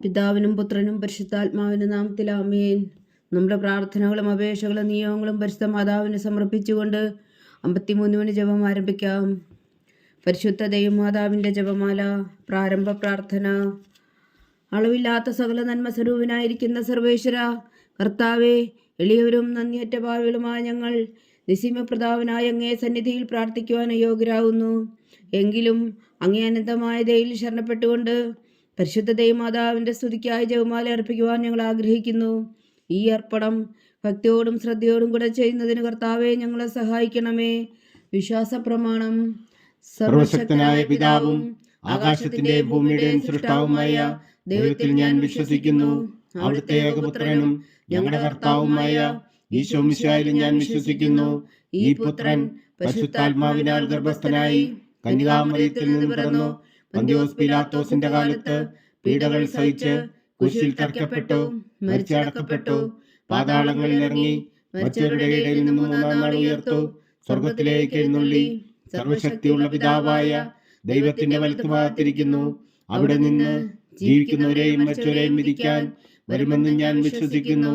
പിതാവിനും പുത്രനും പരിശുദ്ധാത്മാവിനും നാമത്തിൽ ആമേൻ. നമ്മുടെ പ്രാർത്ഥനകളും അപേക്ഷകളും നിയോഗങ്ങളും പരിശുദ്ധ മാതാവിന് സമർപ്പിച്ചുകൊണ്ട് 53 മണി ജപം ആരംഭിക്കാം. പരിശുദ്ധ ദൈവമാതാവിൻ്റെ ജപമാല. പ്രാരംഭ പ്രാർത്ഥന. അളവില്ലാത്ത സകല നന്മ സ്വരൂപനായിരിക്കുന്ന സർവേശ്വര കർത്താവെ, എളിയവരും നന്ദിയറ്റ പാവികളുമായ ഞങ്ങൾ നിസ്സീമപ്രതാപനായ അങ്ങേ സന്നിധിയിൽ പ്രാർത്ഥിക്കുവാൻ യോഗ്യരാകുന്നു. എങ്കിലും അങ്ങേ അനന്തമായ ദയയിൽ ശരണപ്പെട്ടുകൊണ്ട് പരിശുദ്ധ ദൈവമാതാവിൻ്റെ സ്തുതിക്കായി ജപമാല അർപ്പിക്കുവാൻ ഞങ്ങൾ ആഗ്രഹിക്കുന്നു. ഈ അർപ്പണം ഭക്തിയോടും ശ്രദ്ധയോടും കൂടെ ചെയ്യുന്നതിന് കർത്താവെ ഞങ്ങളെ സഹായിക്കണമേ. വിശ്വാസ പ്രമാണം. സർവശക്തനായ പിതാവും ആകാശത്തിന്റെയും ഭൂമിയുടെയും സൃഷ്ടാവുമായ ദൈവത്തിൽ ഞാൻ വിശ്വസിക്കുന്നു. അവിടുത്തെ ഏകപുത്രനും ഞങ്ങളുടെ കർത്താവുമായ ഈശോ മിശിഹായിൽ ഞാൻ വിശ്വസിക്കുന്നു. ഈ പുത്രൻ പരിശുദ്ധാത്മാവിനാൽ ഗർഭസ്ഥനായി കന്യകാമറിയത്തിൽ നിന്ന് പിറന്നു, പന്തിയോസ് പീലാത്തോസിന്റെ കാലത്ത് പീഡകൾ സഹിച്ച് കുരിശിൽ തറയ്ക്കപ്പെട്ടു, മരിച്ചടക്കപ്പെട്ടു, പാതാളങ്ങളിൽ ഇറങ്ങി മരിച്ചവരുടെ ഇടയിൽ നിന്ന് മൂന്നാം നാൾ ഉയർത്തു, സ്വർഗത്തിലേക്ക് എഴുന്നള്ളി, സർവശക്തിയുള്ള പിതാവായ ദൈവത്തിന്റെ വലത്തുഭാഗത്തിരിക്കുന്നു. അവിടെ നിന്ന് ജീവിക്കുന്നവരെയും മരിച്ചവരെയും വിധിക്കാൻ വരുമെന്ന് ഞാൻ വിശ്വസിക്കുന്നു.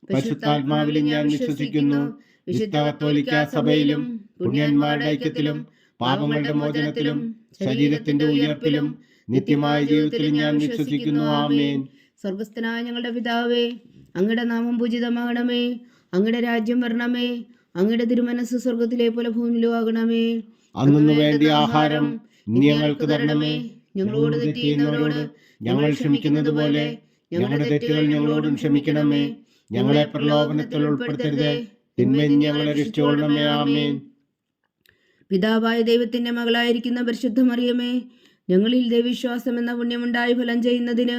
പരിശുദ്ധാത്മാവിലും ഞാൻ വിശ്വസിക്കുന്നു. വിശുദ്ധ കത്തോലിക്കാ സഭയിലും പുണ്യന്മാരുടെ ഐക്യത്തിലും പാപങ്ങളുടെ മോചനത്തിലും ശരീരത്തിന്റെ ഉയർപ്പിലും നിത്യമായ ജീവിതത്തിലും ഞാൻ വിശ്വസിക്കുന്നു. ആമേൻ. സ്വർഗസ്ഥനായ ഞങ്ങളുടെ പിതാവേ, അങ്ങയുടെ നാമം പൂജിതമാകണമേ. അങ്ങയുടെ രാജ്യം വരണമേ. അങ്ങയുടെ തിരുമനസ് സ്വർഗത്തിലെ പോലെ ഭൂമിയിലും ആകണമേ. അന്നു വേണ്ടിയ ആഹാരം ഇനി ഞങ്ങൾക്ക് തരണമേ. ഞങ്ങളോട് തെറ്റ് ചെയ്യുന്നവരോട് ഞങ്ങൾ ക്ഷമിക്കുന്നത് പോലെ ഞങ്ങളുടെ തെറ്റുകൾ ഞങ്ങളോടും ക്ഷമിക്കണമേ. ഞങ്ങളെ പ്രലോഭനത്തിൽ ഉൾപ്പെടുത്തരുതേ, തിന്മയിൽ ഞങ്ങളെ രക്ഷിച്ചുകൊള്ളണമേ. ആമേൻ. പിതാവായ ദൈവത്തിന്റെ മകളായിരിക്കുന്ന പരിശുദ്ധ മറിയമേ, ഞങ്ങളിൽ ദൈവവിശ്വാസം എന്ന പുണ്യമുണ്ടായി ഫലം ചെയ്യുന്നതിന്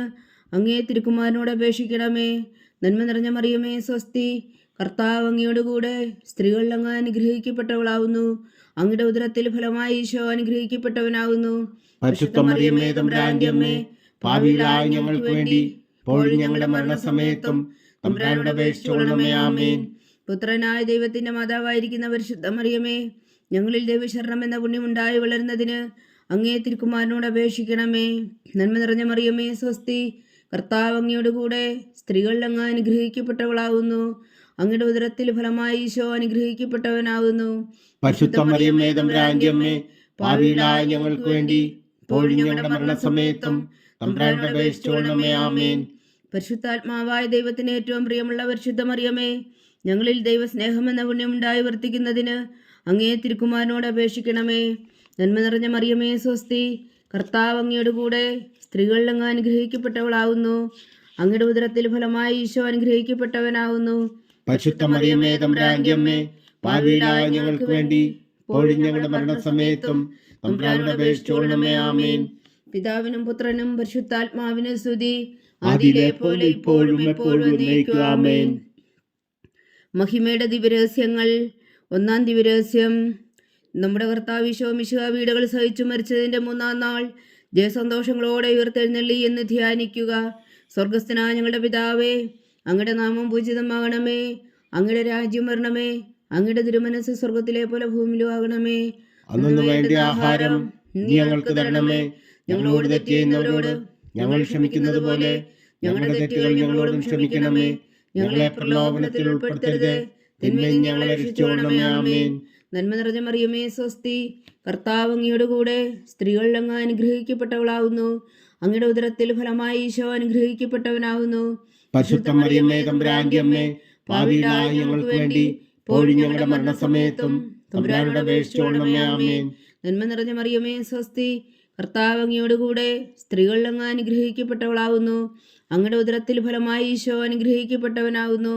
അങ്ങേ തിരുക്കുമാരനോട് അപേക്ഷിക്കണമേ. നന്മ നിറഞ്ഞ മറിയമേ, സ്വസ്തി. കർത്താവ് അങ്ങയോടുകൂടെ സ്ത്രീകൾ അങ്ങ് അനുഗ്രഹിക്കപ്പെട്ടവളാവുന്നു. അങ്ങയുടെ ഉദരത്തിൽ ഫലമായി ഈശോ അനുഗ്രഹിക്കപ്പെട്ടവനാകുന്നു. പരിശുദ്ധ മറിയമേ, തമ്പുരാന്റെ അമ്മേ, പാപികളായ ഞങ്ങൾക്ക് വേണ്ടി ഇപ്പോഴും ഞങ്ങളുടെ മരണസമയത്തും തമ്പുരാനോട് അപേക്ഷിച്ചുകൊള്ളണമേ. ആമേൻ. പുത്രനായ ദൈവത്തിന്റെ മാതാവായിരിക്കുന്ന പരിശുദ്ധ മറിയമേ, ഞങ്ങളിൽ ദൈവശരണം എന്ന പുണ്യമുണ്ടായി വളരുന്നതിന് അങ്ങേ തിരുക്കുമാരനോട് അപേക്ഷിക്കണമേ. നന്മ നിറഞ്ഞ മറിയമേ, സ്വസ്തി. കർത്താവ് അങ്ങയോടുകൂടെ സ്ത്രീകൾ അങ്ങ് അനുഗ്രഹിക്കപ്പെട്ടവളാകുന്നു. അങ്ങയുടെ ഉദരത്തിൽ ഫലമായി ഈശോ അനുഗ്രഹിക്കപ്പെട്ടവനാകുന്നു. പരിശുദ്ധ മറിയമേ, തമ്പുരാന്റെ അമ്മേ, പാപികളായ ഞങ്ങൾക്ക് വേണ്ടി ഇപ്പോഴും ഞങ്ങളുടെ മരണസമയത്തും തമ്പുരാനോട് അപേക്ഷിച്ചുകൊള്ളണമേ. ആമേൻ. പരിശുദ്ധാത്മാവായ ദൈവത്തിന് ഏറ്റവും പ്രിയമുള്ള പരിശുദ്ധ മറിയമേ, ഞങ്ങളിൽ ദൈവസ്നേഹം എന്ന പുണ്യമുണ്ടായി വർത്തിക്കുന്നതിന് അങ്ങേ തിരുക്കുമാരനോട് അപേക്ഷിക്കണമേ. നന്മ നിറഞ്ഞ മറിയമേ, സ്വസ്തി. കർത്താവ് അങ്ങയോടുകൂടെ സ്ത്രീകൾ അങ്ങ് അനുഗ്രഹിക്കപ്പെട്ടവളാകുന്നു. അങ്ങയുടെ ഉദരത്തിൽ ഫലമായി ഈശോ അനുഗ്രഹിക്കപ്പെട്ടവനാകുന്നു. പരിശുദ്ധ മറിയമേ, തമ്പുരാന്റെ അമ്മേ, പാപികളായ ഞങ്ങൾക്ക് വേണ്ടി ഇപ്പോഴും ഞങ്ങളുടെ മരണസമയത്തും തമ്പുരാനോട് അപേക്ഷിച്ചുകൊള്ളണമേ. ആമേൻ. പിതാവിനും പുത്രനും പരിശുദ്ധാത്മാവിനും സ്തുതി, ആദിയിലെ പോലെ ഇപ്പോഴും എപ്പോഴും എന്നേക്കും. ആമേൻ. മഹിമയുടെ ദിവ്യരഹസ്യങ്ങൾ. ഒന്നാം ദിവ്യരഹസ്യം. നമ്മുടെ കർത്താവ് ഈശോ മിശിഹാ പീഡകൾ സഹിച്ചു മരിച്ചതിൻ്റെ മൂന്നാം നാൾ ജയസന്തോഷങ്ങളോടെ ഉയർത്തെഴുന്നള്ളി എന്ന് ധ്യാനിക്കുക. സ്വർഗസ്ഥനായ ഞങ്ങളുടെ പിതാവേ, അങ്ങയുടെ നാമം പൂജിതമാകണമേ. അങ്ങയുടെ രാജ്യം വരണമേ. അങ്ങയുടെ തിരുമനസ് സ്വർഗത്തിലെ പോലെ ഭൂമിയിലും ആകണമേ. അന്നു വേണ്ടിയ ആഹാരം ഇനി ഞങ്ങൾക്ക് തരണമേ. ഞങ്ങളോട് തെറ്റ് ചെയ്യുന്നവരോട് ഞങ്ങൾ ക്ഷമിക്കുന്നത് പോലെ ഞങ്ങളുടെ തെറ്റുകൾ ഞങ്ങളോടും ക്ഷമിക്കണമേ. ഞങ്ങളെ പ്രലോഭനത്തിൽ ഉൾപ്പെടുത്തരുതേ, തിന്മയിൽ ഞങ്ങളെ രക്ഷിച്ചുകൊള്ളണമേ. ആമേൻ. നന്മ നിറഞ്ഞ മറിയമേ, സ്വസ്തി. കർത്താവ് അങ്ങയോടുകൂടെ സ്ത്രീകൾ അങ്ങ് അനുഗ്രഹിക്കപ്പെട്ടവളാകുന്നു. അങ്ങയുടെ ഉദരത്തിൽ ഫലമായി ഈശോ അനുഗ്രഹിക്കപ്പെട്ടവനാകുന്നു. പരിശുദ്ധ മറിയമേ, തമ്പുരാന്റെ അമ്മേ, പാപികളായ ഞങ്ങൾക്ക് വേണ്ടി ഇപ്പോഴും ഞങ്ങളുടെ മരണസമയത്തും തമ്പുരാനോട് അപേക്ഷിച്ചുകൊള്ളണമേ. ആമേൻ. നന്മ നിറഞ്ഞ മറിയമേ, സ്വസ്തി. കർത്താവ് അങ്ങയോടുകൂടെ സ്ത്രീകൾ അങ്ങ് അനുഗ്രഹിക്കപ്പെട്ടവളാകുന്നു. അങ്ങയുടെ ഉദരത്തിൽ ഫലമായി ഈശോ അനുഗ്രഹിക്കപ്പെട്ടവനാകുന്നു.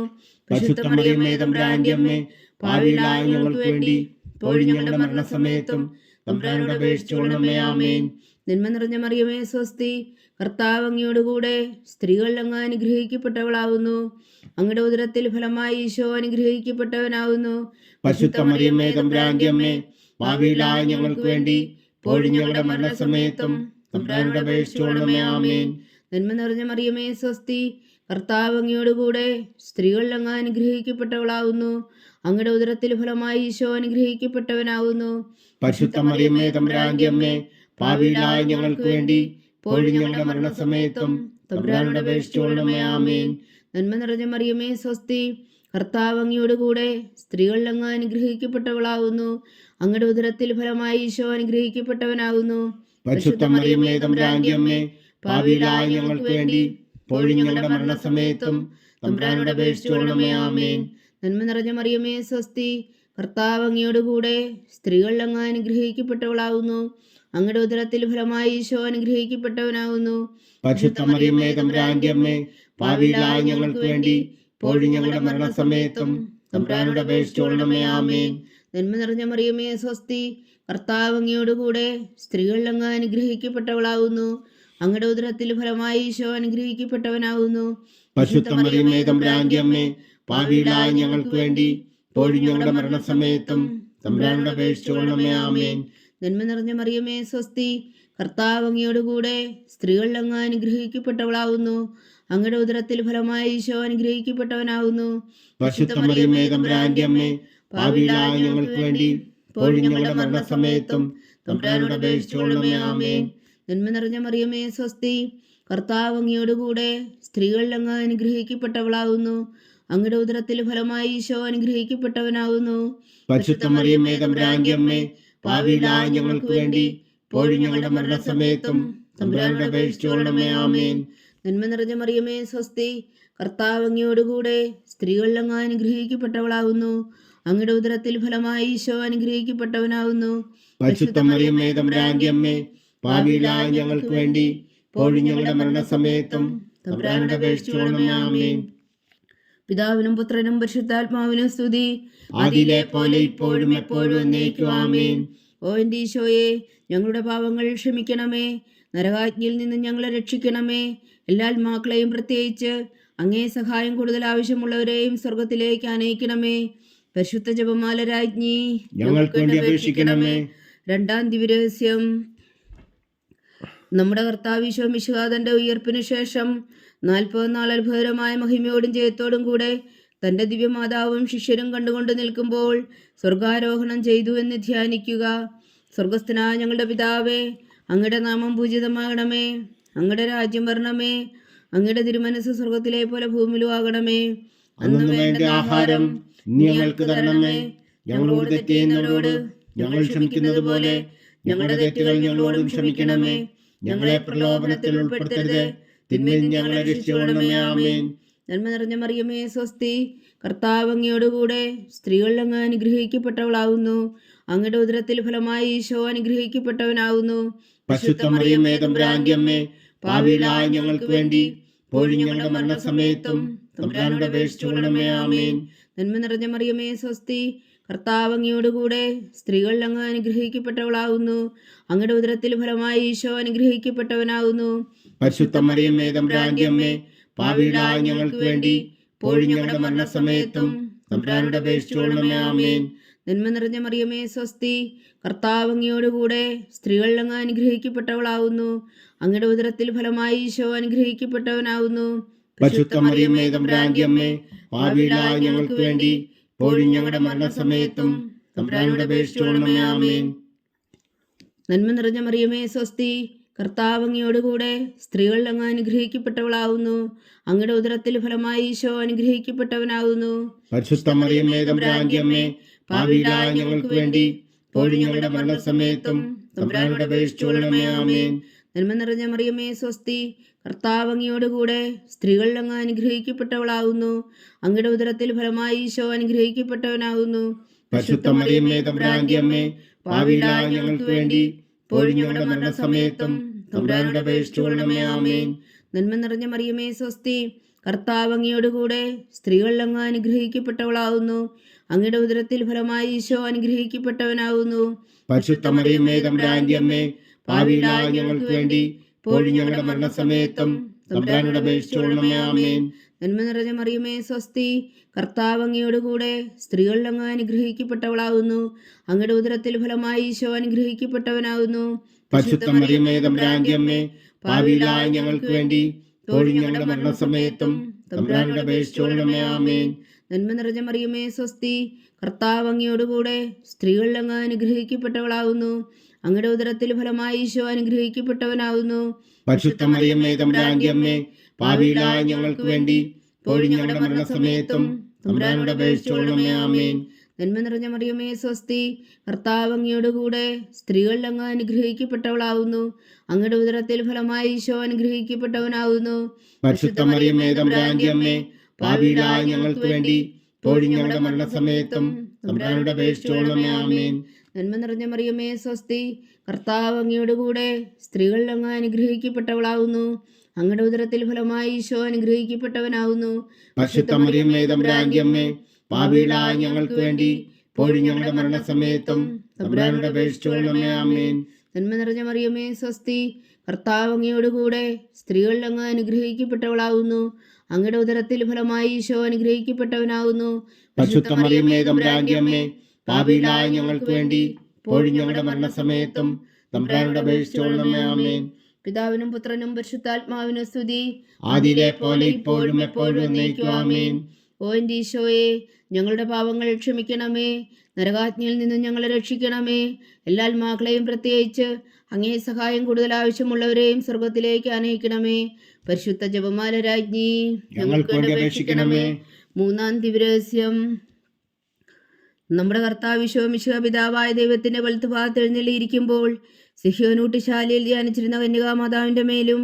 പരിശുദ്ധ മറിയമേ, തമ്പുരാന്റെ അമ്മേ, പാപികളായ ഞങ്ങൾക്ക് വേണ്ടി ഇപ്പോഴും ഞങ്ങളുടെ മരണസമയത്തും തമ്പുരാനോട് അപേക്ഷിച്ചുകൊള്ളണമേ. ആമേൻ. നന്മ നിറഞ്ഞ മറിയമേ, സ്വസ്തി. കർത്താവ് അങ്ങയോടുകൂടെ സ്ത്രീകൾ അങ്ങ് അനുഗ്രഹിക്കപ്പെട്ടവളാകുന്നു. അങ്ങയുടെ ഉദരത്തിൽ ഫലമായി ഈശോ അനുഗ്രഹിക്കപ്പെട്ടവനാകുന്നു. പരിശുദ്ധ മറിയമേ, തമ്പുരാന്റെ അമ്മേ, പാപികളായ ഞങ്ങൾക്ക് വേണ്ടി ഇപ്പോഴും ഞങ്ങളുടെ മരണസമയത്തും തമ്പുരാനോട് അപേക്ഷിച്ചുകൊള്ളണമേ. ആമേൻ. നന്മ നിറഞ്ഞ മറിയമേ, സ്വസ്തി. കർത്താവ് അങ്ങയോടുകൂടെ സ്ത്രീകൾ അങ്ങ് അനുഗ്രഹിക്കപ്പെട്ടവളാകുന്നു. അങ്ങയുടെ ഉദരത്തിൽ ഫലമായി ഈശോ അനുഗ്രഹിക്കപ്പെട്ടവനാകുന്നു. പരിശുദ്ധ മറിയമേ, തമ്പുരാന്റെ അമ്മേ, പാപികളായ ഞങ്ങൾക്ക് വേണ്ടി ഇപ്പോഴും ഞങ്ങളുടെ മരണസമയത്തും തമ്പുരാനോട് അപേക്ഷിച്ചുകൊള്ളണമേ. ആമേൻ. നന്മ നിറഞ്ഞ മറിയമേ സ്വസ്തി, കർത്താവ് അങ്ങയോട് കൂടെ സ്ത്രീകളിൽ അങ്ങ് അനുഗ്രഹിക്കപ്പെട്ടവളാകുന്നു. അങ്ങയുടെ ഉദരത്തിൽ ഫലമായി ഈശോ അനുഗ്രഹിക്കപ്പെട്ടവനാകുന്നു. പരിശുദ്ധ മറിയമേ തമ്പുരാന്റെ അമ്മേ, പാപികളായ ഞങ്ങൾക്ക് വേണ്ടി ഇപ്പോഴും ഞങ്ങളുടെ മരണസമയത്തും തമ്പുരാനോട് അപേക്ഷിച്ചുകൊള്ളണമേ. ആമേൻ. നന്മ നിറഞ്ഞ മറിയമേ സ്വസ്തി, കർത്താവ് അങ്ങയോട് കൂടെ സ്ത്രീകളിൽ അങ്ങ് അനുഗ്രഹിക്കപ്പെട്ടവളാകുന്നു. അങ്ങയുടെ ഉദരത്തിൽ ഫലമായി ഈശോ അനുഗ്രഹിക്കപ്പെട്ടവനാകുന്നു. പരിശുദ്ധ മറിയമേ തമ്പുരാന്റെ അമ്മേ, പാപികളായ ഞങ്ങൾക്ക് വേണ്ടി ഇപ്പോഴും ഞങ്ങളുടെ മരണസമയത്തും തമ്പുരാനോട് അപേക്ഷിച്ചുകൊള്ളണമേ. ആമേൻ. നന്മ നിറഞ്ഞ മറിയമേ സ്വസ്തി, കർത്താവ് അങ്ങയോട് കൂടെ സ്ത്രീകളിൽ അങ്ങ് അനുഗ്രഹിക്കപ്പെട്ടവളാകുന്നു. അങ്ങയുടെ ഉദരത്തിൽ ഫലമായി ഈശോ അനുഗ്രഹിക്കപ്പെട്ടവനാകുന്നു. പരിശുദ്ധ മറിയമേ തമ്പുരാന്റെ അമ്മേ, പാപികളായ ഞങ്ങൾക്ക് വേണ്ടി ഇപ്പോഴും ഞങ്ങളുടെ മരണസമയത്തും തമ്പുരാനോട് അപേക്ഷിച്ചുകൊള്ളണമേ. ആമേൻ. നന്മ നിറഞ്ഞ മറിയമേ സ്വസ്തി, കർത്താവ് അങ്ങയോട് കൂടെ സ്ത്രീകളിൽ അങ്ങ് അനുഗ്രഹിക്കപ്പെട്ടവളാകുന്നു. അങ്ങയുടെ ഉദരത്തിൽ ഫലമായി ഈശോ അനുഗ്രഹിക്കപ്പെട്ടവനാകുന്നു. പരിശുദ്ധ മറിയമേ തമ്പുരാന്റെ അമ്മേ, പാപികളായ ഞങ്ങൾക്ക് വേണ്ടി ഇപ്പോഴും ഞങ്ങളുടെ മരണസമയത്തും തമ്പുരാനോട് അപേക്ഷിച്ചുകൊള്ളണമേ. ആമേൻ. നന്മ നിറഞ്ഞ മറിയമേ സ്വസ്തി, കർത്താവ് അങ്ങയോട് കൂടെ സ്ത്രീകളിൽ അങ്ങ് അനുഗ്രഹിക്കപ്പെട്ടവളാകുന്നു. അങ്ങയുടെ ഉദരത്തിൽ ഫലമായി ഈശോ അനുഗ്രഹിക്കപ്പെട്ടവനാകുന്നു. പരിശുദ്ധ മറിയമേ തമ്പുരാന്റെ അമ്മേ, പാപികളായ ഞങ്ങൾക്ക് വേണ്ടി ഇപ്പോഴും ഞങ്ങളുടെ മരണസമയത്തും തമ്പുരാനോട് അപേക്ഷിച്ചുകൊള്ളണമേ. ആമേൻ. നന്മ നിറഞ്ഞ മറിയമേ സ്വസ്തി, കർത്താവ് അങ്ങയോട് കൂടെ സ്ത്രീകളിൽ അങ്ങ് അനുഗ്രഹിക്കപ്പെട്ടവളാകുന്നു. അങ്ങയുടെ ഉദരത്തിൽ ഫലമായി ഈശോ അനുഗ്രഹിക്കപ്പെട്ടവനാകുന്നു. പരിശുദ്ധ മറിയമേ തമ്പുരാന്റെ അമ്മേ, പാപികളായ ഞങ്ങൾക്ക് വേണ്ടി ഇപ്പോഴും ഞങ്ങളുടെ മരണസമയത്തും തമ്പുരാനോട് അപേക്ഷിച്ചുകൊള്ളണമേ. ആമേൻ. പിതാവിനും പുത്രനും പരിശുദ്ധാത്മാവിനും സ്തുതി, ആദിയിലെ പോലെ ഇപ്പോഴും എപ്പോഴും എന്നേക്കും. ആമേൻ. ഓ എൻ്റെ ഈശോയെ, ഞങ്ങളുടെ പാപങ്ങൾ ക്ഷമിക്കണമേ. നരകാജ്ഞയിൽ നിന്ന് ഞങ്ങളെ രക്ഷിക്കണമേ. എല്ലാ ആത്മാക്കളെയും, പ്രത്യേകിച്ച് അങ്ങേ സഹായം കൂടുതൽ ആവശ്യമുള്ളവരെയും സ്വർഗത്തിലേക്ക് ആനയിക്കണമേ. പരിശുദ്ധ ജപമാല രാജ്ഞി, ഞങ്ങൾക്ക് വേണ്ടി അപേക്ഷിക്കണമേ. രണ്ടാം ദിവ്യരഹസ്യം. നമ്മുടെ കർത്താവ് ഈശോ മിശിഹായുടെ ഉയർപ്പിനു ശേഷം 40 നാൾ അത്ഭുതകരമായ മഹിമയോടും ജയത്തോടും കൂടെ തൻ്റെ ദിവ്യമാതാവും ശിഷ്യരും കണ്ടുകൊണ്ട് നിൽക്കുമ്പോൾ സ്വർഗാരോഹണം ചെയ്തു എന്ന് ധ്യാനിക്കുക. സ്വർഗസ്ഥനായ ഞങ്ങളുടെ പിതാവേ, അങ്ങയുടെ നാമം പൂജിതമാകണമേ. അങ്ങയുടെ രാജ്യം വരണമേ. അങ്ങയുടെ തിരുമനസ് സ്വർഗത്തിലെ പോലെ ഭൂമിയിലും ആകണമേ. അന്നു വേണ്ട ആഹാരം ഞങ്ങൾക്ക് തരണമേ. ഞങ്ങളോട് തെറ്റ് ചെയ്യുന്നവരോട് ഞങ്ങൾ ക്ഷമിക്കുന്നത് പോലെ ഞങ്ങളുടെ തെറ്റുകൾ ഞങ്ങളോടും ക്ഷമിക്കണമേ. ഞങ്ങളെ പ്രലോഭനത്തിൽ ഉൾപ്പെടുത്തരുത്, തിന്മയിൽ ഞങ്ങളെ രക്ഷിച്ചുകൊള്ളണമേ. ആമേൻ. നന്മ നിറഞ്ഞ മറിയമേ സ്വസ്തി, കർത്താവ് അങ്ങയോടുകൂടെ സ്ത്രീകളിൽ അങ്ങ് അനുഗ്രഹിക്കപ്പെട്ടവളാകുന്നു. അങ്ങയുടെ ഉദരത്തിൽ ഫലമായി ഈശോ അനുഗ്രഹിക്കപ്പെട്ടവനാകുന്നു. പരിശുദ്ധ മറിയമേ തമ്പുരാന്റെ അമ്മേ, പാപികളായ ഞങ്ങൾക്ക് വേണ്ടി ഇപ്പോഴും ഞങ്ങളുടെ മരണസമയത്തും തമ്പുരാനോട് അപേക്ഷിച്ചുകൊള്ളണമേ. ആമേൻ. നന്മ നിറഞ്ഞ മറിയമേ സ്വസ്തി, കർത്താവ് അങ്ങയോടുകൂടെ സ്ത്രീകളിൽ അങ്ങ് അനുഗ്രഹിക്കപ്പെട്ടവളാകുന്നു. അങ്ങയുടെ ഉദരത്തിൽ ഫലമായി ഈശോ അനുഗ്രഹിക്കപ്പെട്ടവനാകുന്നു. പരിശുദ്ധ മറിയമേ തമ്പുരാന്റെ അമ്മേ, പാപികളായ ഞങ്ങൾക്ക് വേണ്ടി ഇപ്പോഴും ഞങ്ങളുടെ മരണസമയത്തും തമ്പുരാനോട് അപേക്ഷിച്ചുകൊള്ളണമേ. ആമേൻ. നന്മ നിറഞ്ഞ മറിയമേ സ്വസ്തി, കർത്താവ് അങ്ങയോടുകൂടെ സ്ത്രീകളിൽ അങ്ങ് അനുഗ്രഹിക്കപ്പെട്ടവളാകുന്നു. അങ്ങയുടെ ഉദരത്തിൽ ഫലമായി ഈശോ അനുഗ്രഹിക്കപ്പെട്ടവനാകുന്നു. പരിശുദ്ധ മറിയമേ തമ്പുരാന്റെ അമ്മേ, പാപികളായ ഞങ്ങൾക്ക് വേണ്ടി ഇപ്പോഴും ഞങ്ങളുടെ മരണസമയത്തും തമ്പുരാനോട് അപേക്ഷിച്ചുകൊള്ളണമേ. ആമേൻ. നന്മ നിറഞ്ഞ മറിയമേ സ്വസ്തി, കർത്താവ് അങ്ങയോടുകൂടെ സ്ത്രീകളിൽ അങ്ങ് അനുഗ്രഹിക്കപ്പെട്ടവളാകുന്നു. അങ്ങയുടെ ഉദരത്തിൽ ഫലമായി ഈശോ അനുഗ്രഹിക്കപ്പെട്ടവനാകുന്നു. പരിശുദ്ധ മറിയമേ തമ്പുരാന്റെ അമ്മേ, പാപികളായ ഞങ്ങൾക്ക് വേണ്ടി ഇപ്പോഴും ഞങ്ങളുടെ മരണസമയത്തും തമ്പുരാനോട് അപേക്ഷിച്ചുകൊള്ളണമേ. ആമേൻ. നന്മ നിറഞ്ഞ മറിയമേ സ്വസ്തി, കർത്താവ് അങ്ങയോടുകൂടെ സ്ത്രീകളിൽ അങ്ങ് അനുഗ്രഹിക്കപ്പെട്ടവളാകുന്നു. അങ്ങയുടെ ഉദരത്തിൽ ഫലമായി ഈശോ അനുഗ്രഹിക്കപ്പെട്ടവനാകുന്നു. പരിശുദ്ധ മറിയമേ തമ്പുരാന്റെ അമ്മേ, പാപികളായ ഞങ്ങൾക്ക് വേണ്ടി ഇപ്പോഴും ഞങ്ങളുടെ മരണസമയത്തും തമ്പുരാനോട് അപേക്ഷിച്ചുകൊള്ളണമേ. ആമേൻ. നന്മ നിറഞ്ഞ മറിയമേ സ്വസ്തി, കർത്താവ് അങ്ങയോടുകൂടെ സ്ത്രീകളിൽ അങ്ങ് അനുഗ്രഹിക്കപ്പെട്ടവളാകുന്നു. അങ്ങയുടെ ഉദരത്തിൽ ഫലമായി ഈശോ അനുഗ്രഹിക്കപ്പെട്ടവനാകുന്നു. പരിശുദ്ധ മറിയമേ തമ്പുരാന്റെ അമ്മേ, പാപികളായ ഞങ്ങൾക്ക് വേണ്ടി ഇപ്പോഴും ഞങ്ങളുടെ മരണസമയത്തും തമ്പുരാനോട് അപേക്ഷിച്ചുകൊള്ളണമേ. ആമേൻ. നന്മ നിറഞ്ഞ മറിയമേ സ്വസ്തി, കർത്താവ് അങ്ങയോടുകൂടെ സ്ത്രീകളിൽ അങ്ങ് അനുഗ്രഹിക്കപ്പെട്ടവളാകുന്നു. അങ്ങയുടെ ഉദരത്തിൽ ഫലമായി ഈശോ അനുഗ്രഹിക്കപ്പെട്ടവനാകുന്നു. പരിശുദ്ധ മറിയമേ തമ്പുരാന്റെ അമ്മേ, പാപികളായ ഞങ്ങൾക്ക് വേണ്ടി ഇപ്പോഴും ഞങ്ങളുടെ മരണസമയത്തും തമ്പുരാനോട് അപേക്ഷിച്ചുകൊള്ളണമേ. ആമേൻ. നന്മ നിറഞ്ഞ മറിയമേ സ്വസ്തി, കർത്താവ് അങ്ങയോടുകൂടെ സ്ത്രീകളിൽ അങ്ങ് അനുഗ്രഹിക്കപ്പെട്ടവളാകുന്നു. അങ്ങയുടെ ഉദരത്തിൽ ഫലമായി ഈശോ അനുഗ്രഹിക്കപ്പെട്ടവനാവുന്നു. പരിശുദ്ധ മറിയമ്മേ തമ്പുരാന്റെ അമ്മേ, പാപികളായ ഞങ്ങൾക്ക് വേണ്ടി ഇപ്പോഴും ഞങ്ങളുടെ മരണസമയത്തും തമ്പുരാനോട് അപേക്ഷിച്ചുകൊള്ളണമേ. ആമേൻ. നന്മ നിറഞ്ഞ മറിയമേ സ്വസ്തി, കർത്താവ് അങ്ങയോട് കൂടെ സ്ത്രീകളിൽ അങ്ങ് അനുഗ്രഹിക്കപ്പെട്ടവളാവുന്നു. അങ്ങയുടെ ഉദരത്തിൽ ഫലമായി ഈശോ അനുഗ്രഹിക്കപ്പെട്ടവനാവുന്നു. പരിശുദ്ധ മറിയമ്മേ തമ്പുരാന്റെ അമ്മേ, പാപികളായ ഞങ്ങൾക്ക് വേണ്ടി ഇപ്പോഴും ഞങ്ങളുടെ മരണസമയത്തും തമ്പുരാനോട് അപേക്ഷിച്ചുകൊള്ളണമേ. ആമേൻ. നന്മ നിറഞ്ഞ മറിയമേ സ്വസ്തി, കർത്താവ് അങ്ങയോട് കൂടെ സ്ത്രീകളിൽ അങ്ങ് അനുഗ്രഹിക്കപ്പെട്ടവളാവുന്നു. അങ്ങയുടെ ഉദരത്തിൽ ഫലമായി ഈശോ അനുഗ്രഹിക്കപ്പെട്ടവനാവുന്നു. പരിശുദ്ധ മറിയമ്മേ തമ്പുരാന്റെ അമ്മേ, പാപികളായ ഞങ്ങൾക്ക് വേണ്ടി ഇപ്പോഴും ഞങ്ങളുടെ മരണസമയത്തും തമ്പുരാനോട് അപേക്ഷിച്ചുകൊള്ളണമേ. ആമേൻ. നന്മ നിറഞ്ഞ മറിയമേ സ്വസ്തി, കർത്താവ് അങ്ങയോട് കൂടെ സ്ത്രീകളിൽ അങ്ങ് അനുഗ്രഹിക്കപ്പെട്ടവളാവുന്നു. അങ്ങയുടെ ഉദരത്തിൽ ഫലമായി ഈശോ അനുഗ്രഹിക്കപ്പെട്ടവനാവുന്നു. പരിശുദ്ധ മറിയമ്മേ തമ്പുരാന്റെ അമ്മേ, പാപികളായ ഞങ്ങൾക്ക് വേണ്ടി ഇപ്പോഴും ഞങ്ങളുടെ മരണസമയത്തും തമ്പുരാനോട് അപേക്ഷിച്ചുകൊള്ളണമേ. ആമേൻ. പിതാവിനും പുത്രനും പരിശുദ്ധാത്മാവിനും സ്തുതി, ആദിയിലെ പോലെ ഇപ്പോഴും എപ്പോഴും എന്നേക്കും. ആമേൻ. ഓ എൻ്റെ ഈശോയെ, ഞങ്ങളുടെ പാപങ്ങൾ ക്ഷമിക്കണമേ, നരകാജ്ഞയിൽ നിന്നും ഞങ്ങളെ രക്ഷിക്കണമേ. എല്ലാ ആത്മാക്കളെയും പ്രത്യേകിച്ച് അങ്ങേ സഹായം കൂടുതൽ ആവശ്യമുള്ളവരെയും സ്വർഗത്തിലേക്ക് ആനയിക്കണമേ. പരിശുദ്ധ ജപമാല രാജ്ഞി, ഞങ്ങൾക്ക് വേണ്ടി അപേക്ഷിക്കണമേ. മൂന്നാം ദിവ്യരഹസ്യം. നമ്മുടെ കർത്താവ് ഈശോ മിശിഹാ പിതാവായ ദൈവത്തിന്റെ വലത്തുഭാഗത്ത് എഴുന്നള്ളിയിരിക്കുമ്പോൾ സിഹ്യോനൂട്ടിശാലയിൽ ധ്യാനിച്ചിരുന്ന കന്യകാമാതാവിന്റെ മേലും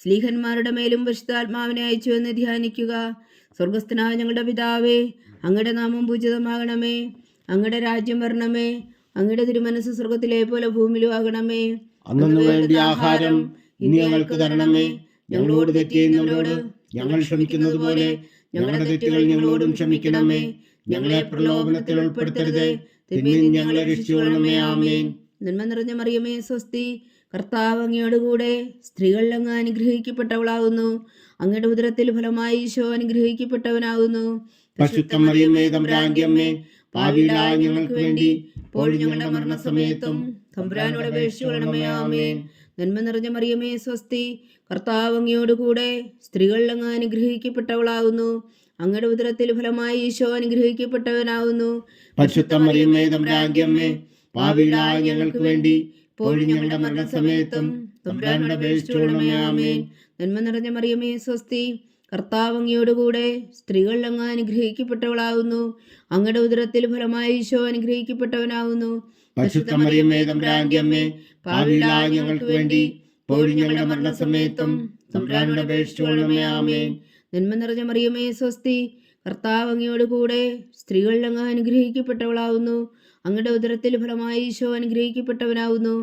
സ്ലീഹന്മാരുടെ മേലും പരിശുദ്ധാത്മാവിനെ അയച്ചു എന്ന് ധ്യാനിക്കുക. സ്വർഗസ്ഥനായ ഞങ്ങളുടെ പിതാവേ, അങ്ങയുടെ നാമം പൂജിതമാകണമേ. അങ്ങയുടെ രാജ്യം വരണമേ. അങ്ങയുടെ തിരുമനസ് സ്വർഗത്തിലെ പോലെ ഭൂമിയിലും ആകണമേ. അന്നു വേണ്ടി ആഹാരം ഇനി ഞങ്ങൾക്ക് തരണമേ. ഞങ്ങളോട് തെറ്റ് ചെയ്യുന്നവരോട് ഞങ്ങൾ ക്ഷമിക്കുന്നത് പോലെ ഞങ്ങളുടെ തെറ്റുകൾ ഞങ്ങളോടും ക്ഷമിക്കണമേ. ഞങ്ങളെ പ്രലോഭനത്തിൽ ഉൾപ്പെടുത്തരുത്, തിന്മയിൽ ഞങ്ങളെ രക്ഷിച്ചുകൊള്ളണമേ. ആമേൻ. നന്മ നിറഞ്ഞ മറിയമേ സ്വസ്തി, കർത്താവ് അങ്ങയോട് കൂടെ സ്ത്രീകളിൽ അങ്ങ് അനുഗ്രഹിക്കപ്പെട്ടവളാകുന്നു. അങ്ങയുടെ ഉദരത്തിൽ ഫലമായി ഈശോ അനുഗ്രഹിക്കപ്പെട്ടവനാകുന്നു. പരിശുദ്ധ മറിയമ്മേ തമ്പുരാന്റെ അമ്മേ, പാപികളായ ഞങ്ങൾക്ക് വേണ്ടി ഇപ്പോഴും ഞങ്ങളുടെ മരണസമയത്തും തമ്പുരാനോട് അപേക്ഷിച്ചുകൊള്ളണമേ. ആമേൻ. നന്മ നിറഞ്ഞ മറിയമേ സ്വസ്തി, കർത്താവ് അങ്ങയോട് കൂടെ സ്ത്രീകളിൽ അങ്ങ് അനുഗ്രഹിക്കപ്പെട്ടവളാകുന്നു. അങ്ങയുടെ ഉദരത്തിൽ ഫലമായി ഈശോ അനുഗ്രഹിക്കപ്പെട്ടവനാകുന്നു. പരിശുദ്ധ മറിയമ്മേ തമ്പുരാന്റെ അമ്മേ, പാപികളായ ഞങ്ങൾക്ക് വേണ്ടി ഇപ്പോഴും ഞങ്ങളുടെ മരണസമയത്തും തമ്പുരാനോട് അപേക്ഷിച്ചുകൊള്ളണമേ. ആമേൻ. നന്മ നിറഞ്ഞ മറിയമേ സ്വസ്തി, കർത്താവ് അങ്ങയോട് കൂടെ സ്ത്രീകളിൽ അങ്ങ് അനുഗ്രഹിക്കപ്പെട്ടവളാകുന്നു. അങ്ങയുടെ ഉദരത്തിൽ ഫലമായി ഈശോ അനുഗ്രഹിക്കപ്പെട്ടവനാകുന്നു. പരിശുദ്ധ മറിയമ്മേ തമ്പുരാന്റെ അമ്മേ, പാപികളായ ഞങ്ങൾക്ക് വേണ്ടി ഇപ്പോഴും ഞങ്ങളുടെ മരണസമയത്തും തമ്പുരാനോട് അപേക്ഷിച്ചുകൊള്ളണമേ. ആമേൻ. നന്മ നിറഞ്ഞ മറിയമേ സ്വസ്തി, കർത്താവ് അങ്ങയോട് കൂടെ സ്ത്രീകളിൽ അങ്ങ് അനുഗ്രഹിക്കപ്പെട്ടവളാകുന്നു. അങ്ങയുടെ ഉദരത്തിൽ ഫലമായി ഈശോ അനുഗ്രഹിക്കപ്പെട്ടവനാകുന്നു.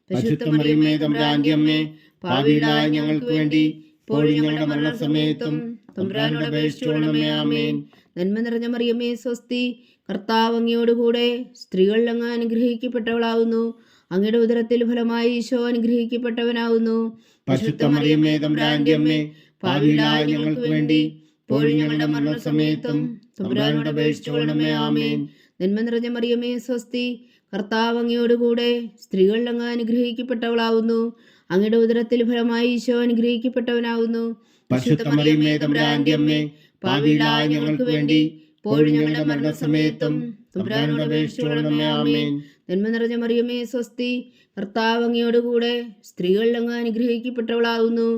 പരിശുദ്ധ മറിയമ്മേ തമ്പുരാന്റെ അമ്മേ, പാപികളായ ഞങ്ങൾക്ക് വേണ്ടി ഇപ്പോഴും ഞങ്ങളുടെ മരണസമയത്തും തമ്പുരാനോട് അപേക്ഷിച്ചുകൊള്ളണമേ. ആമേൻ. നന്മ നിറഞ്ഞ മറിയമേ സ്വസ്തി, കർത്താവ് അങ്ങയോട് കൂടെ സ്ത്രീകളിൽ അങ്ങ് അനുഗ്രഹിക്കപ്പെട്ടവളാകുന്നു. അങ്ങയുടെ ഉദരത്തിൽ ഫലമായി ഈശോ അനുഗ്രഹിക്കപ്പെട്ടവനാകുന്നു. പരിശുദ്ധ മറിയമ്മേ തമ്പുരാന്റെ അമ്മേ, പാപികളായ ഞങ്ങൾക്ക് വേണ്ടി ഇപ്പോഴും ഞങ്ങളുടെ മരണസമയത്തും തമ്പുരാനോട് അപേക്ഷിച്ചുകൊള്ളണമേ. ആമേൻ. നന്മ നിറഞ്ഞ മറിയമേ സ്വസ്തി, കർത്താവ് അങ്ങയോട് കൂടെ സ്ത്രീകളിൽ അങ്ങ് അനുഗ്രഹിക്കപ്പെട്ടവളാകുന്നു. അങ്ങയുടെ ഉദരത്തിൽ ഫലമായി ഈശോ അനുഗ്രഹിക്കപ്പെട്ടവനാകുന്നു. പരിശുദ്ധ മറിയമ്മേ തമ്പുരാന്റെ അമ്മേ, പാപികളായ ഞങ്ങൾക്ക് വേണ്ടി ഇപ്പോഴും ഞങ്ങളുടെ മരണസമയത്തും തമ്പുരാനോട് അപേക്ഷിച്ചുകൊള്ളണമേ. ആമേൻ. നന്മ നിറഞ്ഞ മറിയമേ സ്വസ്തി, കർത്താവ് അങ്ങയോട് കൂടെ സ്ത്രീകളിൽ അങ്ങ് അനുഗ്രഹിക്കപ്പെട്ടവളാകുന്നു.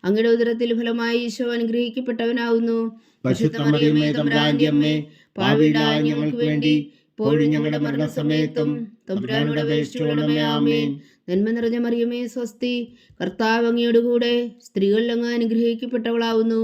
അങ്ങയുടെ ഉദരത്തിൽ ഫലമായി ഈശോ അനുഗ്രഹിക്കപ്പെട്ടവനാകുന്നു. പരിശുദ്ധ മറിയമ്മേ തമ്പുരാന്റെ അമ്മേ, പാപികളായ ഞങ്ങൾക്ക് വേണ്ടി ഇപ്പോഴും ഞങ്ങളുടെ മരണസമയത്തും തമ്പുരാനോട് അപേക്ഷിച്ചുകൊള്ളണമേ. ആമേൻ. നന്മ നിറഞ്ഞ മറിയമേ സ്വസ്തി, കർത്താവ് അങ്ങയോട് കൂടെ സ്ത്രീകളിൽ അങ്ങ് അനുഗ്രഹിക്കപ്പെട്ടവളാകുന്നു.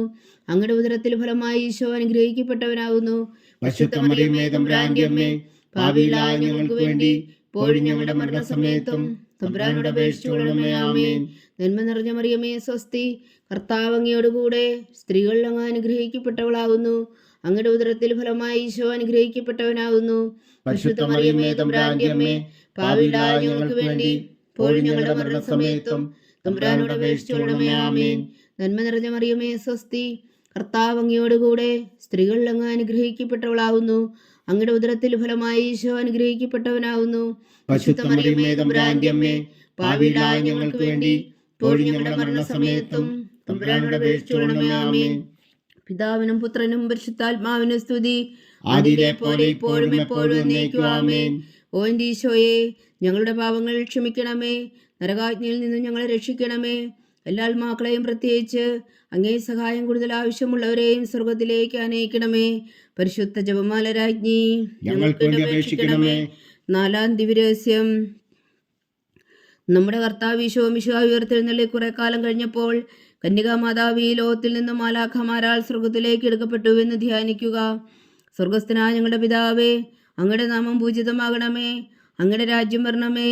അങ്ങയുടെ ഉദരത്തിൽ ഫലമായി ഈശോ അനുഗ്രഹിക്കപ്പെട്ടവനാകുന്നു. പരിശുദ്ധ മറിയമ്മേ തമ്പുരാന്റെ അമ്മേ, പാപികളായ ഞങ്ങൾക്ക് വേണ്ടി ഇപ്പോഴും ഞങ്ങളുടെ മരണസമയത്തും തമ്പുരാനോട് അപേക്ഷിച്ചുകൊള്ളണമേ. ആമേൻ. നന്മ നിറഞ്ഞ മറിയമേ സ്വസ്തി, കർത്താവ് അങ്ങയോട് കൂടെ സ്ത്രീകളിൽ അങ്ങ് അനുഗ്രഹിക്കപ്പെട്ടവളാകുന്നു. അങ്ങയുടെ ഉദരത്തിൽ ഫലമായി ഈശോ അനുഗ്രഹിക്കപ്പെട്ടവനാകുന്നു. പരിശുദ്ധ മറിയമ്മേ തമ്പുരാന്റെ അമ്മേ, പാപികളായ ഞങ്ങൾക്ക് വേണ്ടി ഇപ്പോഴും ഞങ്ങളുടെ മരണസമയത്തും തമ്പുരാനോട് അപേക്ഷിച്ചുകൊള്ളണമേ. ആമേൻ. നന്മ നിറഞ്ഞ മറിയമേ സ്വസ്തി, കർത്താവ് അങ്ങയോട് കൂടെ സ്ത്രീകളിൽ അങ്ങ് അനുഗ്രഹിക്കപ്പെട്ടവളാകുന്നു. അങ്ങയുടെ ഉദരത്തിൽ ഫലമായി ഈശോ അനുഗ്രഹിക്കപ്പെട്ടവനാകുന്നു. പരിശുദ്ധ മറിയമ്മേ തമ്പുരാന്റെ അമ്മേ, പാപികളായ ഞങ്ങൾക്ക് വേണ്ടി ഇപ്പോഴും ഞങ്ങളുടെ മരണസമയത്തും തമ്പുരാനോട് അപേക്ഷിച്ചുകൊള്ളണമേ. ആമേൻ. പിതാവിനും പുത്രനും പരിശുദ്ധാത്മാവിനും സ്തുതി, ആദിയിലെ പോലെ ഇപ്പോഴും എപ്പോഴും എന്നേക്കും. ആമേൻ. ഓ എൻ്റെ ഈശോയെ, ഞങ്ങളുടെ പാപങ്ങൾ ക്ഷമിക്കണമേ. നരകാജ്ഞയിൽ നിന്ന് ഞങ്ങളെ രക്ഷിക്കണമേ. എല്ലാ ആത്മാക്കളെയും, പ്രത്യേകിച്ച് അങ്ങേ സഹായം കൂടുതൽ ആവശ്യമുള്ളവരെയും സ്വർഗത്തിലേക്ക് ആനയിക്കണമേ. പരിശുദ്ധ ജപമാല രാജ്ഞി, ഞങ്ങൾക്ക് വേണ്ടി അപേക്ഷിക്കണമേ. 4-ാം ദിവ്യരഹസ്യം. നമ്മുടെ കർത്താവ് ഈശോ മിശിഹാ ഉയർത്തെഴുന്നള്ളി കുറെ കാലം കഴിഞ്ഞപ്പോൾ കന്യകാമാതാവ് ഈ ലോകത്തിൽ നിന്നും മാലാഖമാരാൽ സ്വർഗത്തിലേക്ക് എടുക്കപ്പെട്ടു എന്ന് ധ്യാനിക്കുക. സ്വർഗസ്ഥനായ ഞങ്ങളുടെ പിതാവേ, അങ്ങയുടെ നാമം പൂജിതമാകണമേ. അങ്ങയുടെ രാജ്യം വരണമേ.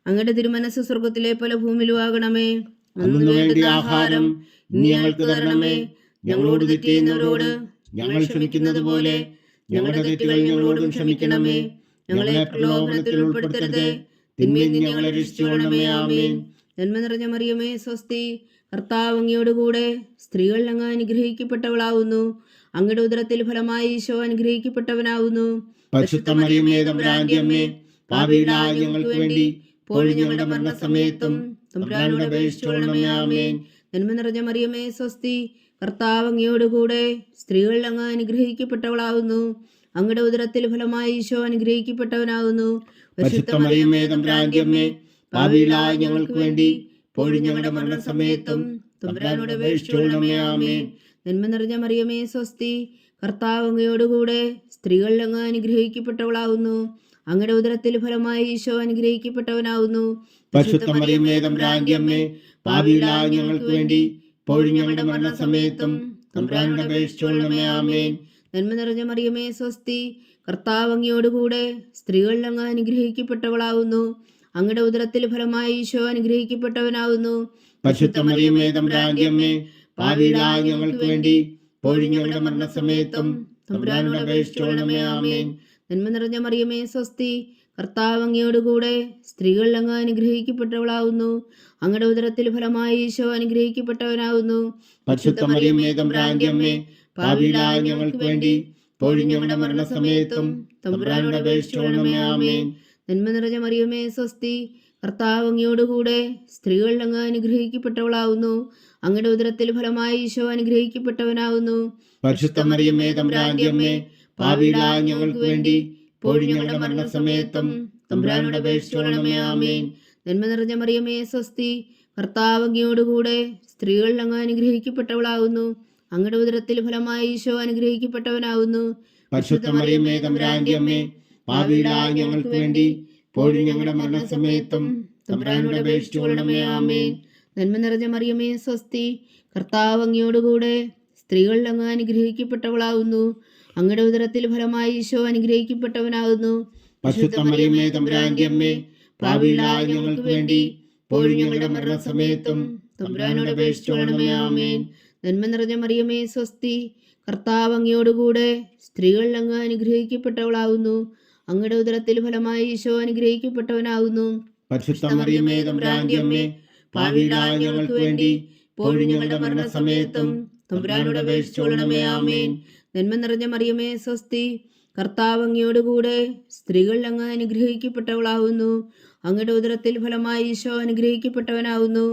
അങ്ങയുടെ തിരുമനസ് സ്വർഗത്തിലെ പോലെ ഭൂമിയിലും ആകണമേ. അന്നു വേണ്ട ആഹാരം ഇന്ന് ഞങ്ങൾക്ക് തരണമേ. ഞങ്ങളോട് തെറ്റ് ചെയ്യുന്നവരോട് ഞങ്ങൾ ക്ഷമിക്കുന്നത് പോലെ ഞങ്ങളുടെ തെറ്റുകൾ ഞങ്ങളോടും ക്ഷമിക്കണമേ. ഞങ്ങളെ പ്രലോഭനത്തിൽ ഉൾപ്പെടുത്തരുതേ, തിന്മയിൽ നിന്ന് ഞങ്ങളെ രക്ഷിച്ചുകൊള്ളണമേ. ആമേൻ. നന്മ നിറഞ്ഞ മറിയമേ, സ്വസ്തി. കർത്താവ് അങ്ങയോടുകൂടെ സ്ത്രീകൾ അങ്ങ് അനുഗ്രഹിക്കപ്പെട്ടവളാവുന്നു. അങ്ങയുടെ ഉദരത്തിൽ ഫലമായി ഈശോ അനുഗ്രഹിക്കപ്പെട്ടവനാവുന്നു. പരിശുദ്ധ മറിയമേ, തമ്പുരാന്റെ അമ്മേ, പാപികളായ ഞങ്ങൾക്ക് വേണ്ടി ഇപ്പോഴും ഞങ്ങളുടെ മരണസമയത്തും തമ്പുരാനോട് അപേക്ഷിച്ചുകൊള്ളണമേ. ആമേൻ. നന്മ നിറഞ്ഞ മറിയമേ, സ്വസ്തി. കർത്താവ് അങ്ങയോടുകൂടെ സ്ത്രീകൾ അങ്ങ് അനുഗ്രഹിക്കപ്പെട്ടവളാവുന്നു. അങ്ങയുടെ ഉദരത്തിൽ ഫലമായി ഈശോ അനുഗ്രഹിക്കപ്പെട്ടവനാവുന്നു. പരിശുദ്ധ മറിയമേ, തമ്പുരാന്റെ അമ്മേ, പാപികളായ ഞങ്ങൾക്ക് വേണ്ടി ഇപ്പോഴും ഞങ്ങളുടെ മരണസമയത്തും തമ്പുരാനോട് അപേക്ഷിച്ചുകൊള്ളണമേ. ആമേൻ. നന്മ നിറഞ്ഞ മറിയമേ, സ്വസ്തി. കർത്താവ് അങ്ങയോടുകൂടെ സ്ത്രീകൾ അങ്ങ് അനുഗ്രഹിക്കപ്പെട്ടവളാവുന്നു. അങ്ങയുടെ ഉദരത്തിൽ ഫലമായി ഈശോ അനുഗ്രഹിക്കപ്പെട്ടവനാവുന്നു. പരിശുദ്ധ മറിയമേ, തമ്പുരാന്റെ അമ്മേ, പാപികളായ ഞങ്ങൾക്ക് വേണ്ടി ഇപ്പോഴും ഞങ്ങളുടെ മരണസമയത്തും തമ്പുരാനോട് അപേക്ഷിച്ചുകൊള്ളണമേ. ആമേൻ. നന്മ നിറഞ്ഞ മറിയമേ, സ്വസ്തി. കർത്താവ് അങ്ങയോടുകൂടെ സ്ത്രീകൾ അങ്ങ് അനുഗ്രഹിക്കപ്പെട്ടവളാവുന്നു. അങ്ങയുടെ ഉദരത്തിൽ ഫലമായി ഈശോ അനുഗ്രഹിക്കപ്പെട്ടവനാവുന്നു. പരിശുദ്ധ മറിയമേ, തമ്പുരാന്റെ അമ്മേ, പാപികളായ ഞങ്ങൾക്ക് വേണ്ടി ഇപ്പോഴും ഞങ്ങളുടെ മരണസമയത്തും തമ്പുരാനോട് അപേക്ഷിച്ചുകൊള്ളണമേ. ആമേൻ. നന്മ നിറഞ്ഞ മറിയമേ, സ്വസ്തി. കർത്താവ് അങ്ങയോടുകൂടെ സ്ത്രീകൾ അങ്ങ് അനുഗ്രഹിക്കപ്പെട്ടവളാവുന്നു. അങ്ങയുടെ ഉദരത്തിൽ ഫലമായി ഈശോ അനുഗ്രഹിക്കപ്പെട്ടവനാവുന്നു. പരിശുദ്ധ മറിയമേ, തമ്പുരാന്റെ അമ്മേ, പാപികളായ ഞങ്ങൾക്ക് വേണ്ടി ഇപ്പോഴും ഞങ്ങളുടെ മരണസമയത്തും തമ്പുരാനോട് അപേക്ഷിച്ചുകൊള്ളണമേ. ആമേൻ. നന്മ നിറഞ്ഞ മറിയമേ, സ്വസ്തി. കർത്താവ് അങ്ങയോടുകൂടെ സ്ത്രീകൾ അങ്ങ് അനുഗ്രഹിക്കപ്പെട്ടവളാവുന്നു. അങ്ങയുടെ ഉദരത്തിൽ ഫലമായി ഈശോ അനുഗ്രഹിക്കപ്പെട്ടവനാവുന്നു. പരിശുദ്ധ മറിയമേ, തമ്പുരാന്റെ അമ്മേ, പാപികളായ ഞങ്ങൾക്ക് വേണ്ടി ഇപ്പോഴും ഞങ്ങളുടെ മരണസമയത്തും തമ്പുരാനോട് അപേക്ഷിച്ചുകൊള്ളണമേ. ആമേൻ. നന്മ നിറഞ്ഞ മറിയമേ, സ്വസ്തി. കർത്താവ് അങ്ങയോടുകൂടെ സ്ത്രീകൾ അങ്ങ് അനുഗ്രഹിക്കപ്പെട്ടവളാവുന്നു. അങ്ങയുടെ ഉദരത്തിൽ ഫലമായി ഈശോ അനുഗ്രഹിക്കപ്പെട്ടവനാവുന്നു. പരിശുദ്ധ മറിയമേ, തമ്പുരാന്റെ അമ്മേ, പാപികളായ ഞങ്ങൾക്ക് വേണ്ടി ഇപ്പോഴും ഞങ്ങളുടെ മരണസമയത്തും തമ്പുരാനോട് അപേക്ഷിച്ചുകൊള്ളണമേ. ആമേൻ. നന്മ നിറഞ്ഞ മറിയമേ, സ്വസ്തി. കർത്താവ് അങ്ങയോടുകൂടെ സ്ത്രീകൾ അങ്ങ് അനുഗ്രഹിക്കപ്പെട്ടവളാവുന്നു. അങ്ങയുടെ ഉദരത്തിൽ ഫലമായി ഈശോ അനുഗ്രഹിക്കപ്പെട്ടവനാകുന്നു. പരിശുദ്ധ മറിയമേ, തമ്പുരാന്റെ അമ്മേ, പാപികളായ ഞങ്ങൾക്ക് വേണ്ടി ഇപ്പോഴും ഞങ്ങളുടെ മരണസമയത്തും തമ്പുരാനോട് അപേക്ഷിച്ചുകൊള്ളണമേ. ആമേൻ. നന്മ നിറഞ്ഞ മറിയമേ, സ്വസ്തി. കർത്താവ് അങ്ങയോടുകൂടെ സ്ത്രീകൾ അങ്ങ് അനുഗ്രഹിക്കപ്പെട്ടവളാവുന്നു. അങ്ങയുടെ ഉദരത്തിൽ ഫലമായി ഈശോ അനുഗ്രഹിക്കപ്പെട്ടവനാകുന്നു. പരിശുദ്ധ മറിയമേ, തമ്പുരാന്റെ അമ്മേ, പാപികളായ ഞങ്ങൾക്ക് വേണ്ടി ഇപ്പോഴും ഞങ്ങളുടെ മരണസമയത്തും തമ്പുരാനോട് അപേക്ഷിച്ചുകൊള്ളണമേ. ആമേൻ. നന്മ നിറഞ്ഞ മറിയമേ, സ്വസ്തി. കർത്താവ് അങ്ങയോടുകൂടെ സ്ത്രീകൾ അങ്ങ് അനുഗ്രഹിക്കപ്പെട്ടവളാവുന്നു. അങ്ങയുടെ ഉദരത്തിൽ ഫലമായി ഈശോ അനുഗ്രഹിക്കപ്പെട്ടവനാവുന്നു.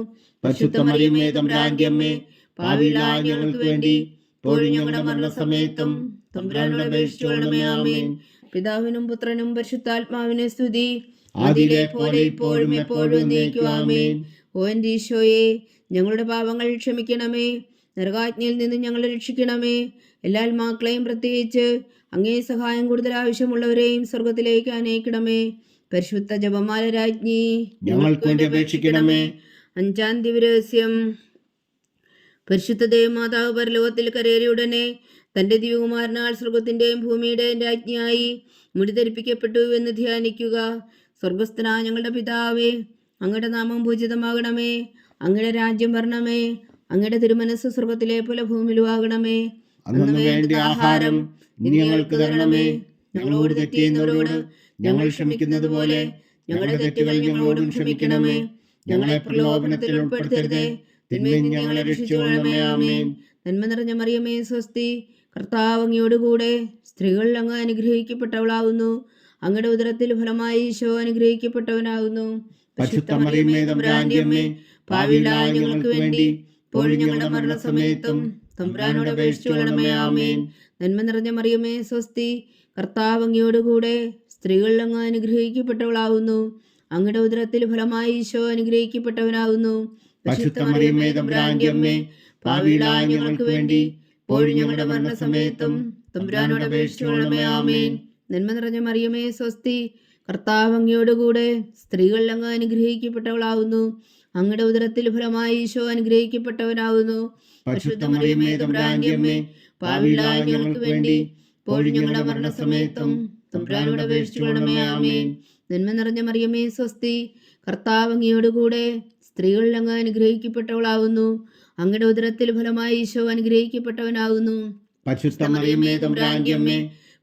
പരിശുദ്ധ മറിയമേ, തമ്പുരാന്റെ അമ്മേ, പാപികളായ ഞങ്ങൾക്ക് വേണ്ടി ഇപ്പോഴും ഞങ്ങളുടെ മരണസമയത്തും തമ്പുരാനോട് അപേക്ഷിച്ചുകൊള്ളണമേ. ആമേൻ. പിതാവിനും പുത്രനും പരിശുദ്ധാത്മാവിനെ സ്തുതി. ആദിയിലെ പോലെ ഇപ്പോഴും എപ്പോഴും എന്നേക്കും. ആമേൻ. ഓ എൻ്റെ ഈശോയെ, ഞങ്ങളുടെ പാപങ്ങൾ ക്ഷമിക്കണമേ. നരകാജ്ഞയിൽ നിന്ന് ഞങ്ങളെ രക്ഷിക്കണമേ. എല്ലാ ആത്മാക്കളെയും, പ്രത്യേകിച്ച് അങ്ങേ സഹായം കൂടുതൽ ആവശ്യമുള്ളവരെയും സ്വർഗത്തിലേക്ക് ആനയിക്കണമേ. പരിശുദ്ധ ജപമാല രാജ്ഞി, ഞങ്ങൾക്ക് വേണ്ടി അപേക്ഷിക്കണമേ. 5-ാം ദിവ്യരഹസ്യം. പരിശുദ്ധ ദേവമാതാവ് പരലോകത്തിൽ കരേറിയുടനെ തൻ്റെ ദിവ്യകുമാരനാൽ സ്വർഗത്തിൻ്റെയും ഭൂമിയുടെയും രാജ്ഞിയായി മുടിധരിപ്പിക്കപ്പെട്ടു എന്ന് ധ്യാനിക്കുക. സ്വർഗസ്ഥനായ ഞങ്ങളുടെ പിതാവേ, അങ്ങയുടെ നാമം പൂജിതമാകണമേ. അങ്ങയുടെ രാജ്യം വരണമേ. അങ്ങയുടെ തിരുമനസ് സ്വർഗത്തിലെ പോലെ ഭൂമിയിലും ആകണമേ. അന്നു വേണ്ട ആഹാരം ഇനി ഞങ്ങൾക്ക് തരണമേ. ഞങ്ങളോട് തെറ്റ് ചെയ്യുന്നവരോട് ഞങ്ങൾ ക്ഷമിക്കുന്നത് പോലെ ഞങ്ങളുടെ തെറ്റുകൾ ഞങ്ങളോടും ക്ഷമിക്കണമേ. ഞങ്ങളെ പ്രലോഭനത്തിൽ ഉൾപ്പെടുത്തരുതേ, തിന്മയിൽ നിന്ന് ഞങ്ങളെ രക്ഷിച്ചുകൊള്ളണമേ. ആമേൻ. നന്മ നിറഞ്ഞ മറിയമേ, സ്വസ്തി. കർത്താവ് അങ്ങയോടുകൂടെ സ്ത്രീകൾ അങ്ങ് അനുഗ്രഹിക്കപ്പെട്ടവളാവുന്നു. അങ്ങയുടെ ഉദരത്തിൽ ഫലമായി ഈശോ അനുഗ്രഹിക്കപ്പെട്ടവനാകുന്നു. പരിശുദ്ധ മറിയമേ, തമ്പുരാന്റെ അമ്മേ, പാപികളായ ഞങ്ങൾക്ക് വേണ്ടി ഇപ്പോഴും ഞങ്ങളുടെ മരണസമയത്തും തമ്പുരാനോട് അപേക്ഷിച്ചുകൊള്ളണമേ. ആമേൻ. നന്മ നിറഞ്ഞ മറിയമേ, സ്വസ്തി. കർത്താവ് അങ്ങയോടുകൂടെ സ്ത്രീകളിൽ അങ്ങ് അനുഗ്രഹിക്കപ്പെട്ടവളാവുന്നു. അങ്ങയുടെ ഉദരത്തിൽ ഫലമായി ഈശോ അനുഗ്രഹിക്കപ്പെട്ടവനാകുന്നു. പരിശുദ്ധ മറിയമേ തമ്പുരാന്റെ അമ്മേ, പാപികളായ ഞങ്ങൾക്ക് വേണ്ടി ഇപ്പോഴും ഞങ്ങളുടെ മരണസമയത്തും തമ്പുരാനോട് അപേക്ഷിച്ചുകൊള്ളണമേ. ആമേൻ. നന്മ നിറഞ്ഞ മറിയമേ സ്വസ്തി, കർത്താവ് അങ്ങയോടുകൂടെ സ്ത്രീകളിൽ അങ്ങ് അനുഗ്രഹിക്കപ്പെട്ടവളാവുന്നു. അങ്ങയുടെ ഉദരത്തിൽ ഫലമായി ഈശോ അനുഗ്രഹിക്കപ്പെട്ടവനാകുന്നു. പരിശുദ്ധ മറിയമേ തമ്പുരാന്റെ അമ്മേ, പാപികളായ ഞങ്ങൾക്ക് വേണ്ടി ഇപ്പോഴും ഞങ്ങളുടെ മരണസമയത്തും തമ്പുരാനോട് അപേക്ഷിച്ചുകൊള്ളണമേ. ആമേൻ. നന്മ നിറഞ്ഞ മറിയമേ സ്വസ്തി, കർത്താവ് അങ്ങയോടുകൂടെ സ്ത്രീകളിൽ അങ്ങ് അനുഗ്രഹിക്കപ്പെട്ടവളാവുന്നു. അങ്ങയുടെ ഉദരത്തിൽ ഫലമായി ഈശോ അനുഗ്രഹിക്കപ്പെട്ടവനാകുന്നു. പരിശുദ്ധ മറിയമേ തമ്പുരാന്റെ അമ്മേ,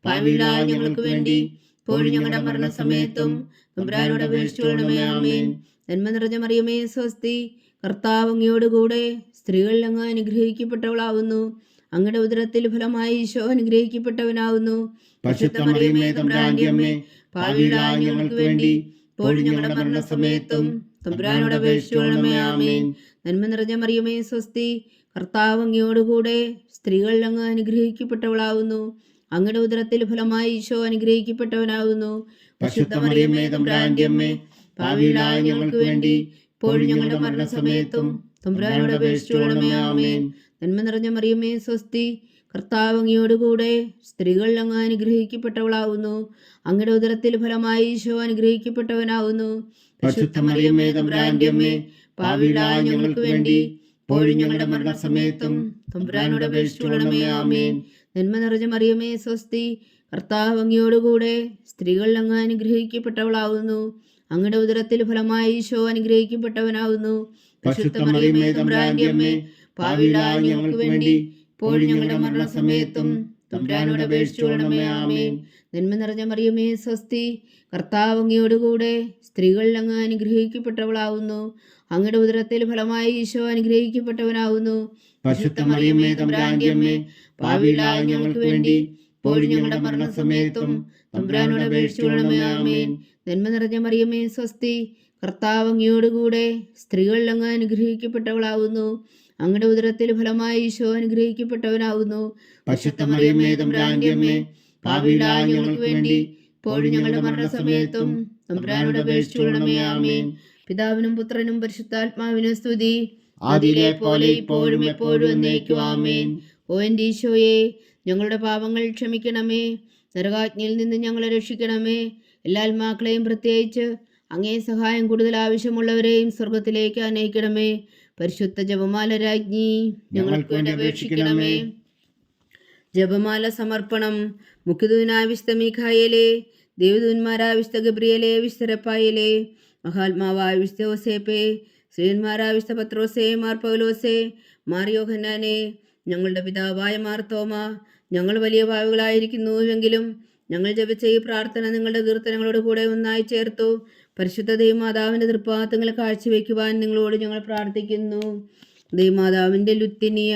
പാപികളായ ഞങ്ങൾക്ക് വേണ്ടി ഇപ്പോഴും ഞങ്ങളുടെ മരണസമയത്തും തമ്പുരാനോട് അപേക്ഷിച്ചുകൊള്ളണമേ. ആമേൻ. നന്മ നിറഞ്ഞ മറിയമേ സ്വസ്തി, കർത്താവ് അങ്ങയോടുകൂടെ സ്ത്രീകളിൽ അങ്ങ് അനുഗ്രഹിക്കപ്പെട്ടവളാവുന്നു. അങ്ങയുടെ ഉദരത്തിൽ ഫലമായി ഈശോ അനുഗ്രഹിക്കപ്പെട്ടവനാകുന്നു. പരിശുദ്ധ മറിയമേ തമ്പുരാന്റെ അമ്മേ, പാപികളായ ഞങ്ങൾക്ക് വേണ്ടി ഇപ്പോഴും ഞങ്ങളുടെ മരണസമയത്തും തമ്പുരാനോട് അപേക്ഷിച്ചുകൊള്ളണമേ. ആമേൻ. നന്മ നിറഞ്ഞ മറിയമേ സ്വസ്തി, കർത്താവ് അങ്ങയോടുകൂടെ സ്ത്രീകളിൽ അങ്ങ് അനുഗ്രഹിക്കപ്പെട്ടവളാവുന്നു. അങ്ങയുടെ ഉദരത്തിൽ ഫലമായി ഈശോ അനുഗ്രഹിക്കപ്പെട്ടവനാകുന്നു. പരിശുദ്ധ മറിയമേ തമ്പുരാന്റെ അമ്മേ, പാപികളായ ഞങ്ങൾക്ക് വേണ്ടി ഇപ്പോഴും ഞങ്ങളുടെ മരണസമയത്തും തമ്പുരാനോട് അപേക്ഷിച്ചുകൊള്ളണമേ. ആമേൻ. നന്മ നിറഞ്ഞ മറിയമേ സ്വസ്തി, കർത്താവ് അങ്ങയോടുകൂടെ സ്ത്രീകളിൽ അങ്ങ് അനുഗ്രഹിക്കപ്പെട്ടവളാവുന്നു. അങ്ങയുടെ ഉദരത്തിൽ ഫലമായി ഈശോ അനുഗ്രഹിക്കപ്പെട്ടവനാകുന്നു. പരിശുദ്ധ മറിയമേ തമ്പുരാന്റെ അമ്മേ, പാപികളായ ഞങ്ങൾക്ക് വേണ്ടി ഇപ്പോഴും ഞങ്ങളുടെ മരണസമയത്തും തമ്പുരാനോട് അപേക്ഷിച്ചുകൊള്ളണമേ. ആമേൻ. നന്മ നിറഞ്ഞ മറിയമേ സ്വസ്തി, കർത്താവ് അങ്ങയോടുകൂടെ സ്ത്രീകളിൽ അങ്ങ് അനുഗ്രഹിക്കപ്പെട്ടവളാവുന്നു. അങ്ങയുടെ ഉദരത്തിൽ ഫലമായി ഈശോ അനുഗ്രഹിക്കപ്പെട്ടവനാകുന്നു. പരിശുദ്ധ മറിയമേ തമ്പുരാന്റെ അമ്മേ, പാപികളായ ഞങ്ങൾക്ക് വേണ്ടി ഇപ്പോഴും ഞങ്ങളുടെ മരണസമയത്തും തമ്പുരാനോട് അപേക്ഷിച്ചുകൊള്ളണമേ. ആമേൻ. നന്മ നിറഞ്ഞ മറിയമേ സ്വസ്തി, കർത്താവ് അങ്ങയോടുകൂടെ സ്ത്രീകളിൽ അങ്ങ് അനുഗ്രഹിക്കപ്പെട്ടവളാവുന്നു. അങ്ങയുടെ ഉദരത്തിൽ ഫലമായി ഈശോ അനുഗ്രഹിക്കപ്പെട്ടവനാകുന്നു. പരിശുദ്ധ മറിയമേ തമ്പുരാന്റെ അമ്മേ, പാപികളായ ഞങ്ങൾക്ക് വേണ്ടി ഇപ്പോഴും ഞങ്ങളുടെ മരണസമയത്തും തമ്പുരാനോട് അപേക്ഷിച്ചുകൊള്ളണമേ. ആമേൻ. നന്മ നിറഞ്ഞ മറിയമേ സ്വസ്തി, കർത്താവ് അങ്ങയോടുകൂടെ സ്ത്രീകളിൽ അങ്ങ് അനുഗ്രഹിക്കപ്പെട്ടവളാവുന്നു. അങ്ങയുടെ ഉദരത്തിൽ ഫലമായി ഈശോ അനുഗ്രഹിക്കപ്പെട്ടവനാകുന്നു. പരിശുദ്ധ മറിയമേ തമ്പുരാന്റെ അമ്മേ, പാപികളായ ഞങ്ങൾക്ക് വേണ്ടി ഇപ്പോഴും ഞങ്ങളുടെ മരണസമയത്തും തമ്പുരാനോട് അപേക്ഷിച്ചുകൊള്ളണമേ. ആമേൻ. പിതാവിനും പുത്രനും പരിശുദ്ധാത്മാവിനും സ്തുതി, ആദിയിലെ പോലെ ഇപ്പോഴും എപ്പോഴും എന്നേക്കും. ആമേൻ. ഓ എൻ്റെ ഈശോയെ, ഞങ്ങളുടെ പാപങ്ങൾ ക്ഷമിക്കണമേ. നരകാജ്ഞയിൽ നിന്ന് ഞങ്ങളെ രക്ഷിക്കണമേ. എല്ലാ ആത്മാക്കളെയും, പ്രത്യേകിച്ച് അങ്ങേ സഹായം കൂടുതൽ ആവശ്യമുള്ളവരെയും സ്വർഗത്തിലേക്ക് അനയിക്കണമേ. പരിശുദ്ധ ജപമാല രാജ്ഞി, ഞങ്ങൾക്ക് വേണ്ടി അപേക്ഷിക്കണമേ. ജപമാല സമർപ്പണം. മുഖ്യദൂതനായ വിശുദ്ധ മീഖായേലേ, ദേവദൂതന്മാരായ വിശുദ്ധ ഗബ്രിയേലേ, വിശുദ്ധ റഫായേലേ, മഹാത്മാവായ വിശുദ്ധ യോസേപ്പേ, ശ്രീന്മാരായ വിശുദ്ധ പത്രോസേ, മാർ പൗലോസേ, മാർ യോഹന്നാനെ, ഞങ്ങളുടെ പിതാവായ മാർ തോമ, ഞങ്ങൾ വലിയ പാപികളായിരിക്കുന്നുവെങ്കിലും ഞങ്ങൾ ജപിച്ച ഈ പ്രാർത്ഥന നിങ്ങളുടെ കീർത്തനങ്ങളോട് കൂടെ ഒന്നായി ചേർത്തു പരിശുദ്ധ ദൈവമാതാവിൻ്റെ തൃപ്പാദങ്ങൾ കാഴ്ചവെക്കുവാൻ നിങ്ങളോട് ഞങ്ങൾ പ്രാർത്ഥിക്കുന്നു. ദൈവമാതാവിൻ്റെ ലുത്തിനിയ.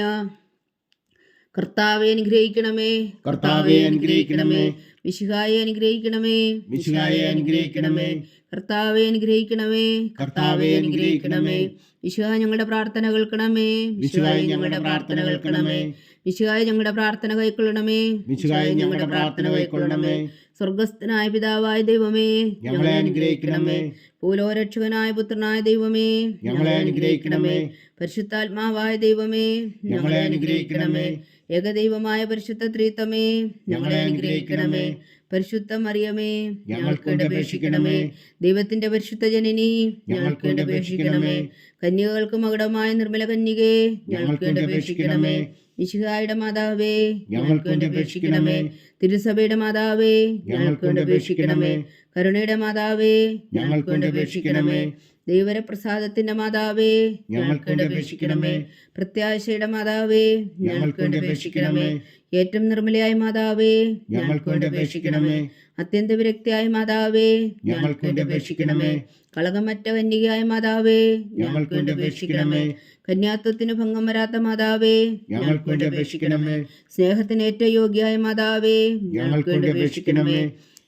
കർത്താവെ അനുഗ്രഹിക്കണമേ. കർത്താവെ അനുഗ്രഹിക്കണമേ. മിശിഹായെ അനുഗ്രഹിക്കണമേ. മിശിഹായെ അനുഗ്രഹിക്കണമേ. കർത്താവെ അനുഗ്രഹിക്കണമേ. കർത്താവെ അനുഗ്രഹിക്കണമേ. മിശിഹാ ഞങ്ങളുടെ പ്രാർത്ഥന കേൾക്കണമേ. മിശിഹായെ ഞങ്ങളുടെ പ്രാർത്ഥന കേൾക്കണമേ. മിശിഹായെ ഞങ്ങളുടെ പ്രാർത്ഥന കൈക്കൊള്ളണമേ. മിശിഹായെ ഞങ്ങളുടെ പ്രാർത്ഥന കൈക്കൊള്ളണമേ. സ്വർഗസ്ഥനായ പിതാവായ ദൈവമേ, ഞങ്ങളെ അനുഗ്രഹിക്കണമേ. ഭൂലോകരക്ഷകനായ പുത്രനായ ദൈവമേ, ഞങ്ങളെ അനുഗ്രഹിക്കണമേ. പരിശുദ്ധാത്മാവായ ദൈവമേ, ഞങ്ങളെ അനുഗ്രഹിക്കണമേ. ഏകദൈവമായ പരിശുദ്ധ ത്രിത്വമേ, ഞങ്ങളെ അനുഗ്രഹിക്കണമേ. പരിശുദ്ധ മറിയമേ, ഞങ്ങൾക്ക് വേണ്ടി അപേക്ഷിക്കണമേ. ദൈവത്തിന്റെ പരിശുദ്ധ ജനനി, ഞങ്ങൾക്ക് വേണ്ടി അപേക്ഷിക്കണമേ. കന്യകൾക്ക് മകുടമായ നിർമ്മല കന്യകേ, ഞങ്ങൾക്ക് വേണ്ടി അപേക്ഷിക്കണമേ. മിശിഹായുടെ മാതാവേ, ഞങ്ങൾക്ക് വേണ്ടി അപേക്ഷിക്കണമേ. തിരുസഭയുടെ മാതാവേ, ഞങ്ങൾക്ക് വേണ്ടി അപേക്ഷിക്കണമേ. കരുണയുടെ മാതാവേ, ഞങ്ങൾക്ക് വേണ്ടി അപേക്ഷിക്കണമേ. ദൈവപ്രസാദത്തിന്റെ മാതാവേ, ഞങ്ങൾക്ക് വേണ്ടി അപേക്ഷിക്കണമേ. പ്രത്യാശയുടെ മാതാവേ, ഞങ്ങൾക്ക് വേണ്ടി അപേക്ഷിക്കണമേ. ഏറ്റവും നിർമ്മലയായ മാതാവേ, ഞങ്ങൾക്ക് വേണ്ടി അപേക്ഷിക്കണമേ. അത്യന്ത വിരക്തിയായ മാതാവേ, ഞങ്ങൾക്ക് വേണ്ടി അപേക്ഷിക്കണമേ. കളകമറ്റ കന്യകയായ മാതാവേ, ഞങ്ങൾക്ക് വേണ്ടി അപേക്ഷിക്കണമേ. കന്യാത്വത്തിന് ഭംഗം വരാത്ത മാതാവേ, ഞങ്ങൾക്ക് വേണ്ടി അപേക്ഷിക്കണമേ. സ്നേഹത്തിന് ഏറ്റവും യോഗ്യയായ മാതാവേ, ഞങ്ങൾക്ക് വേണ്ടി അപേക്ഷിക്കണമേ.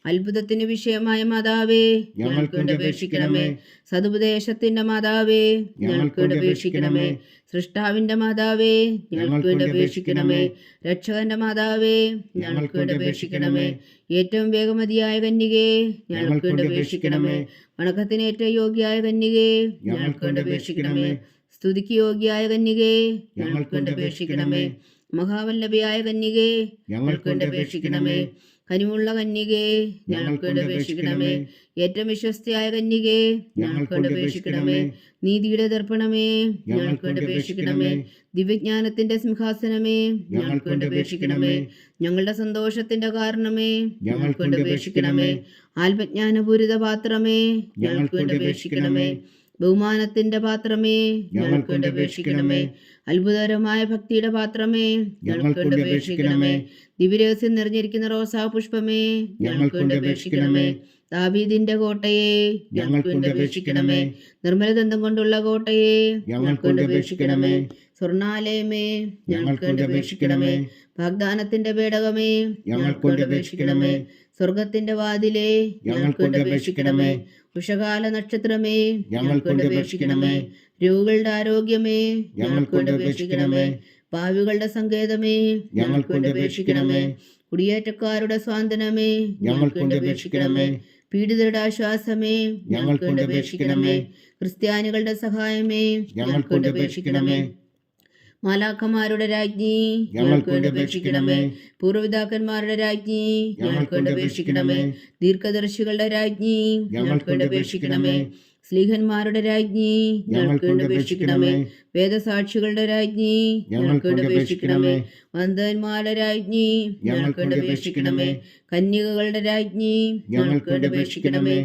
അത്ഭുതത്തിന് വിഷയമായ മാതാവേ, ഞങ്ങൾക്ക് വേണ്ടി അപേക്ഷിക്കണമേ. സതുപദേശത്തിന്റെ മാതാവേ, ഞങ്ങൾക്ക് വേണ്ടി അപേക്ഷിക്കണമേ. സൃഷ്ടാവിന്റെ മാതാവേ, ഞങ്ങൾക്ക് വേണ്ടി അപേക്ഷിക്കണമേ. രക്ഷകന്റെ മാതാവേ, ഞങ്ങൾക്ക് വേണ്ടി അപേക്ഷിക്കണമേ. ഏറ്റവും വേഗമതിയായ കന്യകേ, ഞങ്ങൾക്ക് വേണ്ടി അപേക്ഷിക്കണമേ. വണക്കത്തിന് ഏറ്റവും യോഗ്യയായ കന്യകേ, ഞങ്ങൾക്ക് വേണ്ടി അപേക്ഷിക്കണമേ. സ്തുതിക്ക് യോഗ്യയായ കന്യകേ, ഞങ്ങൾക്ക് വേണ്ടി അപേക്ഷിക്കണമേ. മഹാവല്ലഭയായ കന്യകേ, ഞങ്ങൾക്ക് വേണ്ടി അപേക്ഷിക്കണമേ. കനിവുള്ള കന്യകേ, ഞങ്ങൾക്ക് വേണ്ടി അപേക്ഷിക്കണമേ. ഏറ്റവും വിശ്വസ്തയായ കന്യകേ, ഞങ്ങൾക്ക് വേണ്ടി അപേക്ഷിക്കണമേ. നീതിയുടെ ദർപ്പണമേ, ഞങ്ങൾക്ക് വേണ്ടി അപേക്ഷിക്കണമേ. ദിവ്യജ്ഞാനത്തിന്റെ സിംഹാസനമേ, ഞങ്ങൾക്ക് വേണ്ടി അപേക്ഷിക്കണമേ. ഞങ്ങളുടെ സന്തോഷത്തിന്റെ കാരണമേ, ഞങ്ങൾക്ക് വേണ്ടി അപേക്ഷിക്കണമേ. ആത്മജ്ഞാനപൂരിത പാത്രമേ, ഞങ്ങൾക്ക് വേണ്ടി അപേക്ഷിക്കണമേ. ബഹുമാനത്തിന്റെ പാത്രമേ, ഞങ്ങൾക്ക് വേണ്ടി അപേക്ഷിക്കണമേ. അത്ഭുതകരമായ ഭക്തിയുടെ പാത്രമേ, ഞങ്ങൾക്ക് വേണ്ടി അപേക്ഷിക്കണമേ. ദിവ്യരഹസ്യം നിറഞ്ഞിരിക്കുന്ന റോസാ പുഷ്പമേ, ഞങ്ങൾക്ക് വേണ്ടി അപേക്ഷിക്കണമേ. ദാവീദിന്റെ കോട്ടയെ, ഞങ്ങൾക്ക് വേണ്ടി അപേക്ഷിക്കണമേ. നിർമ്മലദന്തം കൊണ്ടുള്ള കോട്ടയെ, ഞങ്ങൾക്ക് വേണ്ടി അപേക്ഷിക്കണമേ. സ്വർണാലയമേ, ഞങ്ങൾക്ക് വേണ്ടി അപേക്ഷിക്കണമേ. വാഗ്ദാനത്തിന്റെ പേടകമേ, ഞങ്ങൾക്ക് വേണ്ടി അപേക്ഷിക്കണമേ. സ്വർഗത്തിന്റെ വാതിലേ, ഞങ്ങൾക്ക് വേണ്ടി അപേക്ഷിക്കണമേ. ഉഷകാല നക്ഷത്രമേ, ഞങ്ങൾക്ക് വേണ്ടി അപേക്ഷിക്കണമേ. രോഗികളുടെ ആരോഗ്യമേ, ഞങ്ങൾക്ക് വേണ്ടി അപേക്ഷിക്കണമേ. പാവികളുടെ സങ്കേതമേ, ഞങ്ങൾക്ക് വേണ്ടി അപേക്ഷിക്കണമേ. കുടിയേറ്റക്കാരുടെ സ്വാന്തനമേ, ഞങ്ങൾക്ക് വേണ്ടി അപേക്ഷിക്കണമേ. പീഡിതരുടെ ആശ്വാസമേ, ഞങ്ങൾക്ക് വേണ്ടി അപേക്ഷിക്കണമേ. ക്രിസ്ത്യാനികളുടെ സഹായമേ, ഞങ്ങൾക്ക് വേണ്ടി അപേക്ഷിക്കണമേ. മാലാഖമാരുടെ രാജ്ഞി, ഞങ്ങൾക്ക് വേണ്ടി അപേക്ഷിക്കണമേ. പൂർവ്വപിതാക്കന്മാരുടെ രാജ്ഞി, ഞങ്ങൾക്ക് വേണ്ടി അപേക്ഷിക്കണമേ. ദീർഘദർശികളുടെ രാജ്ഞി, ഞങ്ങൾക്ക് വേണ്ടി അപേക്ഷിക്കണമേ. സ്ലീഹന്മാരുടെ രാജ്ഞി, ഞങ്ങൾക്ക് വേണ്ടി അപേക്ഷിക്കണമേ. വേദസാക്ഷികളുടെ രാജ്ഞി, ഞങ്ങൾക്ക് വേണ്ടി അപേക്ഷിക്കണമേ. വന്ദന്മാരുടെ രാജ്ഞി, ഞങ്ങൾക്ക് വേണ്ടി അപേക്ഷിക്കണമേ. കന്യകകളുടെ രാജ്ഞി, ഞങ്ങൾക്ക് വേണ്ടി അപേക്ഷിക്കണമേ.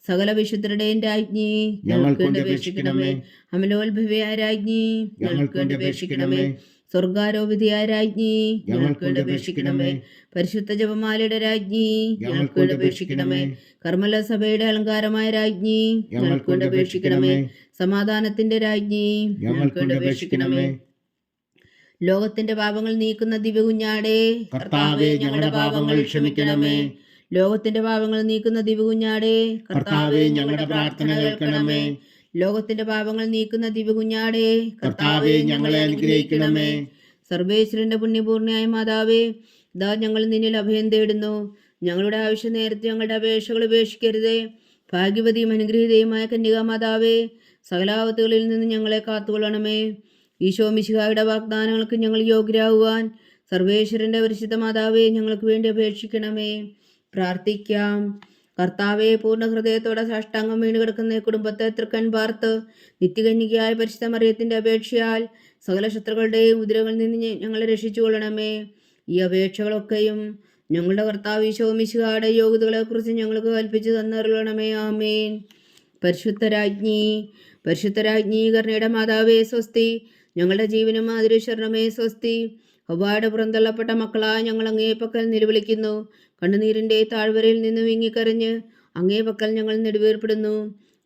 സകല വിശുദ്ധരുടെയും രാജ്ഞി, ഞങ്ങൾക്ക് വേണ്ടി അപേക്ഷിക്കണമേ. അമലോത്ഭവയായ രാജ്ഞി, ഞങ്ങൾക്ക് വേണ്ടി അപേക്ഷിക്കണമേ. സ്വർഗാരോപിതയായ രാജ്ഞി, ഞങ്ങൾക്ക് വേണ്ടി അപേക്ഷിക്കണമേ. പരിശുദ്ധ ജപമാലയുടെ രാജ്ഞി, ഞങ്ങൾക്ക് വേണ്ടി അപേക്ഷിക്കണമേ. കർമ്മല സഭയുടെ അലങ്കാരമായ രാജ്ഞി, ഞങ്ങൾക്ക് വേണ്ടി അപേക്ഷിക്കണമേ. സമാധാനത്തിന്റെ രാജ്ഞി, ഞങ്ങൾക്ക് വേണ്ടി അപേക്ഷിക്കണമേ. ലോകത്തിന്റെ പാപങ്ങൾ നീക്കുന്ന ദിവ്യകുഞ്ഞാടേ, കർത്താവേ, ഞങ്ങളുടെ പാപങ്ങൾ ക്ഷമിക്കണമേ. ലോകത്തിന്റെ പാപങ്ങൾ നീക്കുന്ന ദിവ്യകുഞ്ഞാടേ, കർത്താവേ, ഞങ്ങളുടെ പ്രാർത്ഥന കേൾക്കണമേ. ലോകത്തിന്റെ പാപങ്ങൾ നീക്കുന്ന ദിവ്യകുഞ്ഞാടേ, കർത്താവേ, ഞങ്ങളെ അനുഗ്രഹിക്കണമേ. സർവേശ്വരന്റെ പുണ്യപൂർണ്ണയായ മാതാവേ, ഇതാ ഞങ്ങൾ നിന്നിൽ അഭയം തേടുന്നു. ഞങ്ങളുടെ ആവശ്യ നേരത്തെ ഞങ്ങളുടെ അപേക്ഷകൾ ഉപേക്ഷിക്കരുതേ. ഭാഗ്യവതിയും അനുഗ്രഹീതയുമായ കന്യകാമാതാവേ, സകലാവത്തുകളിൽ നിന്ന് ഞങ്ങളെ കാത്തുകൊള്ളണമേ. ഈശോ മിശിഹായുടെ വാഗ്ദാനങ്ങൾക്ക് ഞങ്ങൾ യോഗ്യരാകുവാൻ സർവേശ്വരന്റെ പരിശുദ്ധ മാതാവേ, ഞങ്ങൾക്ക് വേണ്ടി അപേക്ഷിക്കണമേ. പ്രാർത്ഥിക്കാം. കർത്താവെ, പൂർണ്ണ ഹൃദയത്തോടെ സാഷ്ടാംഗം വീണ് കിടക്കുന്ന കുടുംബത്തെ തൃക്കൺ പാർത്ത് നിത്യകന്യകയായ പരിശുദ്ധ മറിയത്തിന്റെ അപേക്ഷയാൽ സകല ശത്രുക്കളുടെയും ഉദരങ്ങളിൽ നിന്ന് ഞങ്ങളെ രക്ഷിച്ചുകൊള്ളണമേ. ഈ അപേക്ഷകളൊക്കെയും ഞങ്ങളുടെ കർത്താവ് ഈശോ മിശിഹായുടെ യോഗ്യതകളെക്കുറിച്ച് ഞങ്ങൾക്ക് കൽപ്പിച്ചു തന്നരുളണമേ. ആമേൻ. പരിശുദ്ധരാജ്ഞി കരുണയുടെ മാതാവേ സ്വസ്തി. ഞങ്ങളുടെ ജീവനും മാതിരീശ്വരണമേ സ്വസ്തി. ഹവ്വായുടെ പുറന്തള്ളപ്പെട്ട മക്കളായ ഞങ്ങൾ അങ്ങേ പക്കൽ നിലവിളിക്കുന്നു. കണ്ണുനീരിൻ്റെ താഴ്വരയിൽ നിന്ന് വിങ്ങിക്കരഞ്ഞ് അങ്ങേ പക്കൽ ഞങ്ങൾ നെടുവേർപ്പെടുന്നു.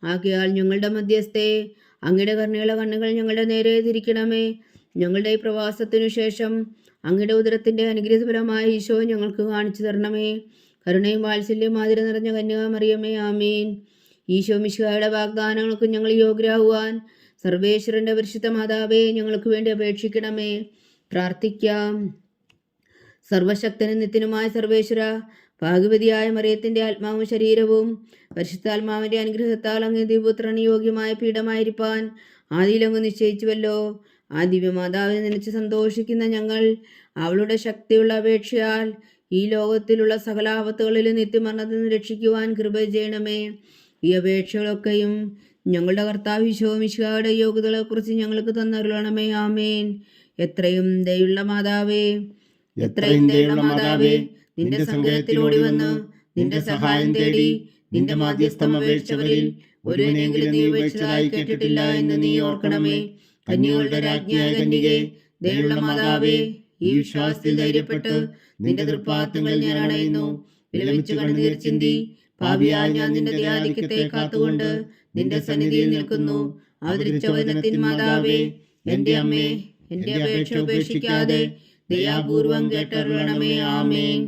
ആകയാൽ ഞങ്ങളുടെ മധ്യസ്ഥേ, അങ്ങയുടെ കരുണയുള്ള കണ്ണുകൾ ഞങ്ങളുടെ നേരെ തിരിക്കണമേ. ഞങ്ങളുടെ ഈ പ്രവാസത്തിനു ശേഷം അങ്ങയുടെ ഉദരത്തിൻ്റെ അനുഗ്രഹഫലമായ ഈശോ ഞങ്ങൾക്ക് കാണിച്ചു തരണമേ. കരുണയും വാത്സല്യവും ആതിര നിറഞ്ഞ കന്യകാമറിയമേ, ആമീൻ. ഈശോ മിശിഹായുടെ വാഗ്ദാനങ്ങൾക്ക് ഞങ്ങൾ യോഗ്യരാകുവാൻ സർവേശ്വരന്റെ പരിശുദ്ധ മാതാവേ, ഞങ്ങൾക്ക് വേണ്ടി അപേക്ഷിക്കണമേ. പ്രാർത്ഥിക്കാം. സർവശക്തനും നിത്യനുമായ സർവേശ്വര, ഭാഗ്യവതിയായ മറിയത്തിന്റെ ആത്മാവും ശരീരവും പരിശുദ്ധാത്മാവിന്റെ അനുഗ്രഹത്താൽ അങ്ങേ ദിവ്യപുത്രന് യോഗ്യമായ പീഠമായിരിക്കാൻ ആദിയിലങ്ങ് നിശ്ചയിച്ചുവല്ലോ. ആ ദിവ്യമാതാവിനെ നനച്ച് സന്തോഷിക്കുന്ന ഞങ്ങൾ അവളുടെ ശക്തിയുള്ള അപേക്ഷയാൽ ഈ ലോകത്തിലുള്ള സകല ആപത്തുകളിലും നിത്യമരണത്തിൽ നിന്ന് രക്ഷിക്കുവാൻ കൃപ ചെയ്യണമേ. ഈ അപേക്ഷകളൊക്കെയും ഞങ്ങളുടെ കർത്താവ് ഈശോ മിശിഹായുടെ യോഗ്യതകളെക്കുറിച്ച് ഞങ്ങൾക്ക് തന്നരുളണമേ. ആമേൻ. എത്രയും ദയുള്ള മാതാവേ, നിന്റെ സങ്കേതത്തിലോടി വന്ന് നിന്റെ സഹായം തേടി നിന്റെ മാധ്യസ്ഥം അപേക്ഷിച്ചവരിൽ ഒരുവനെങ്കിലും നീ ഉപേക്ഷിച്ചതായി കേട്ടിട്ടില്ല എന്ന് നീ ഓർക്കണമേ. കന്യകളുടെ രാജ്ഞിയായ കന്യകേ, ദയുള്ള മാതാവേ, ഈ വിശ്വാസത്തിൽ ധൈര്യപ്പെട്ട് നിന്റെ തൃപ്പാദങ്ങൾ ഞാൻ അണയുന്നു. വിലപിച്ചു കണ്ണുനീർ ചിന്തി പാപിയായ ഞാൻ നിന്റെ ദയാധിക്യത്തെ കാത്തുകൊണ്ട് നിന്റെ സന്നിധിയിൽ നിൽക്കുന്നു. അവതരിച്ച വചനത്തിൻ മാതാവേ, എന്റെ അമ്മേ, എന്റെ അപേക്ഷ ഉപേക്ഷിക്കാതെ ദയാപൂർവം കേട്ടരുളണമേ. ആമേൻ.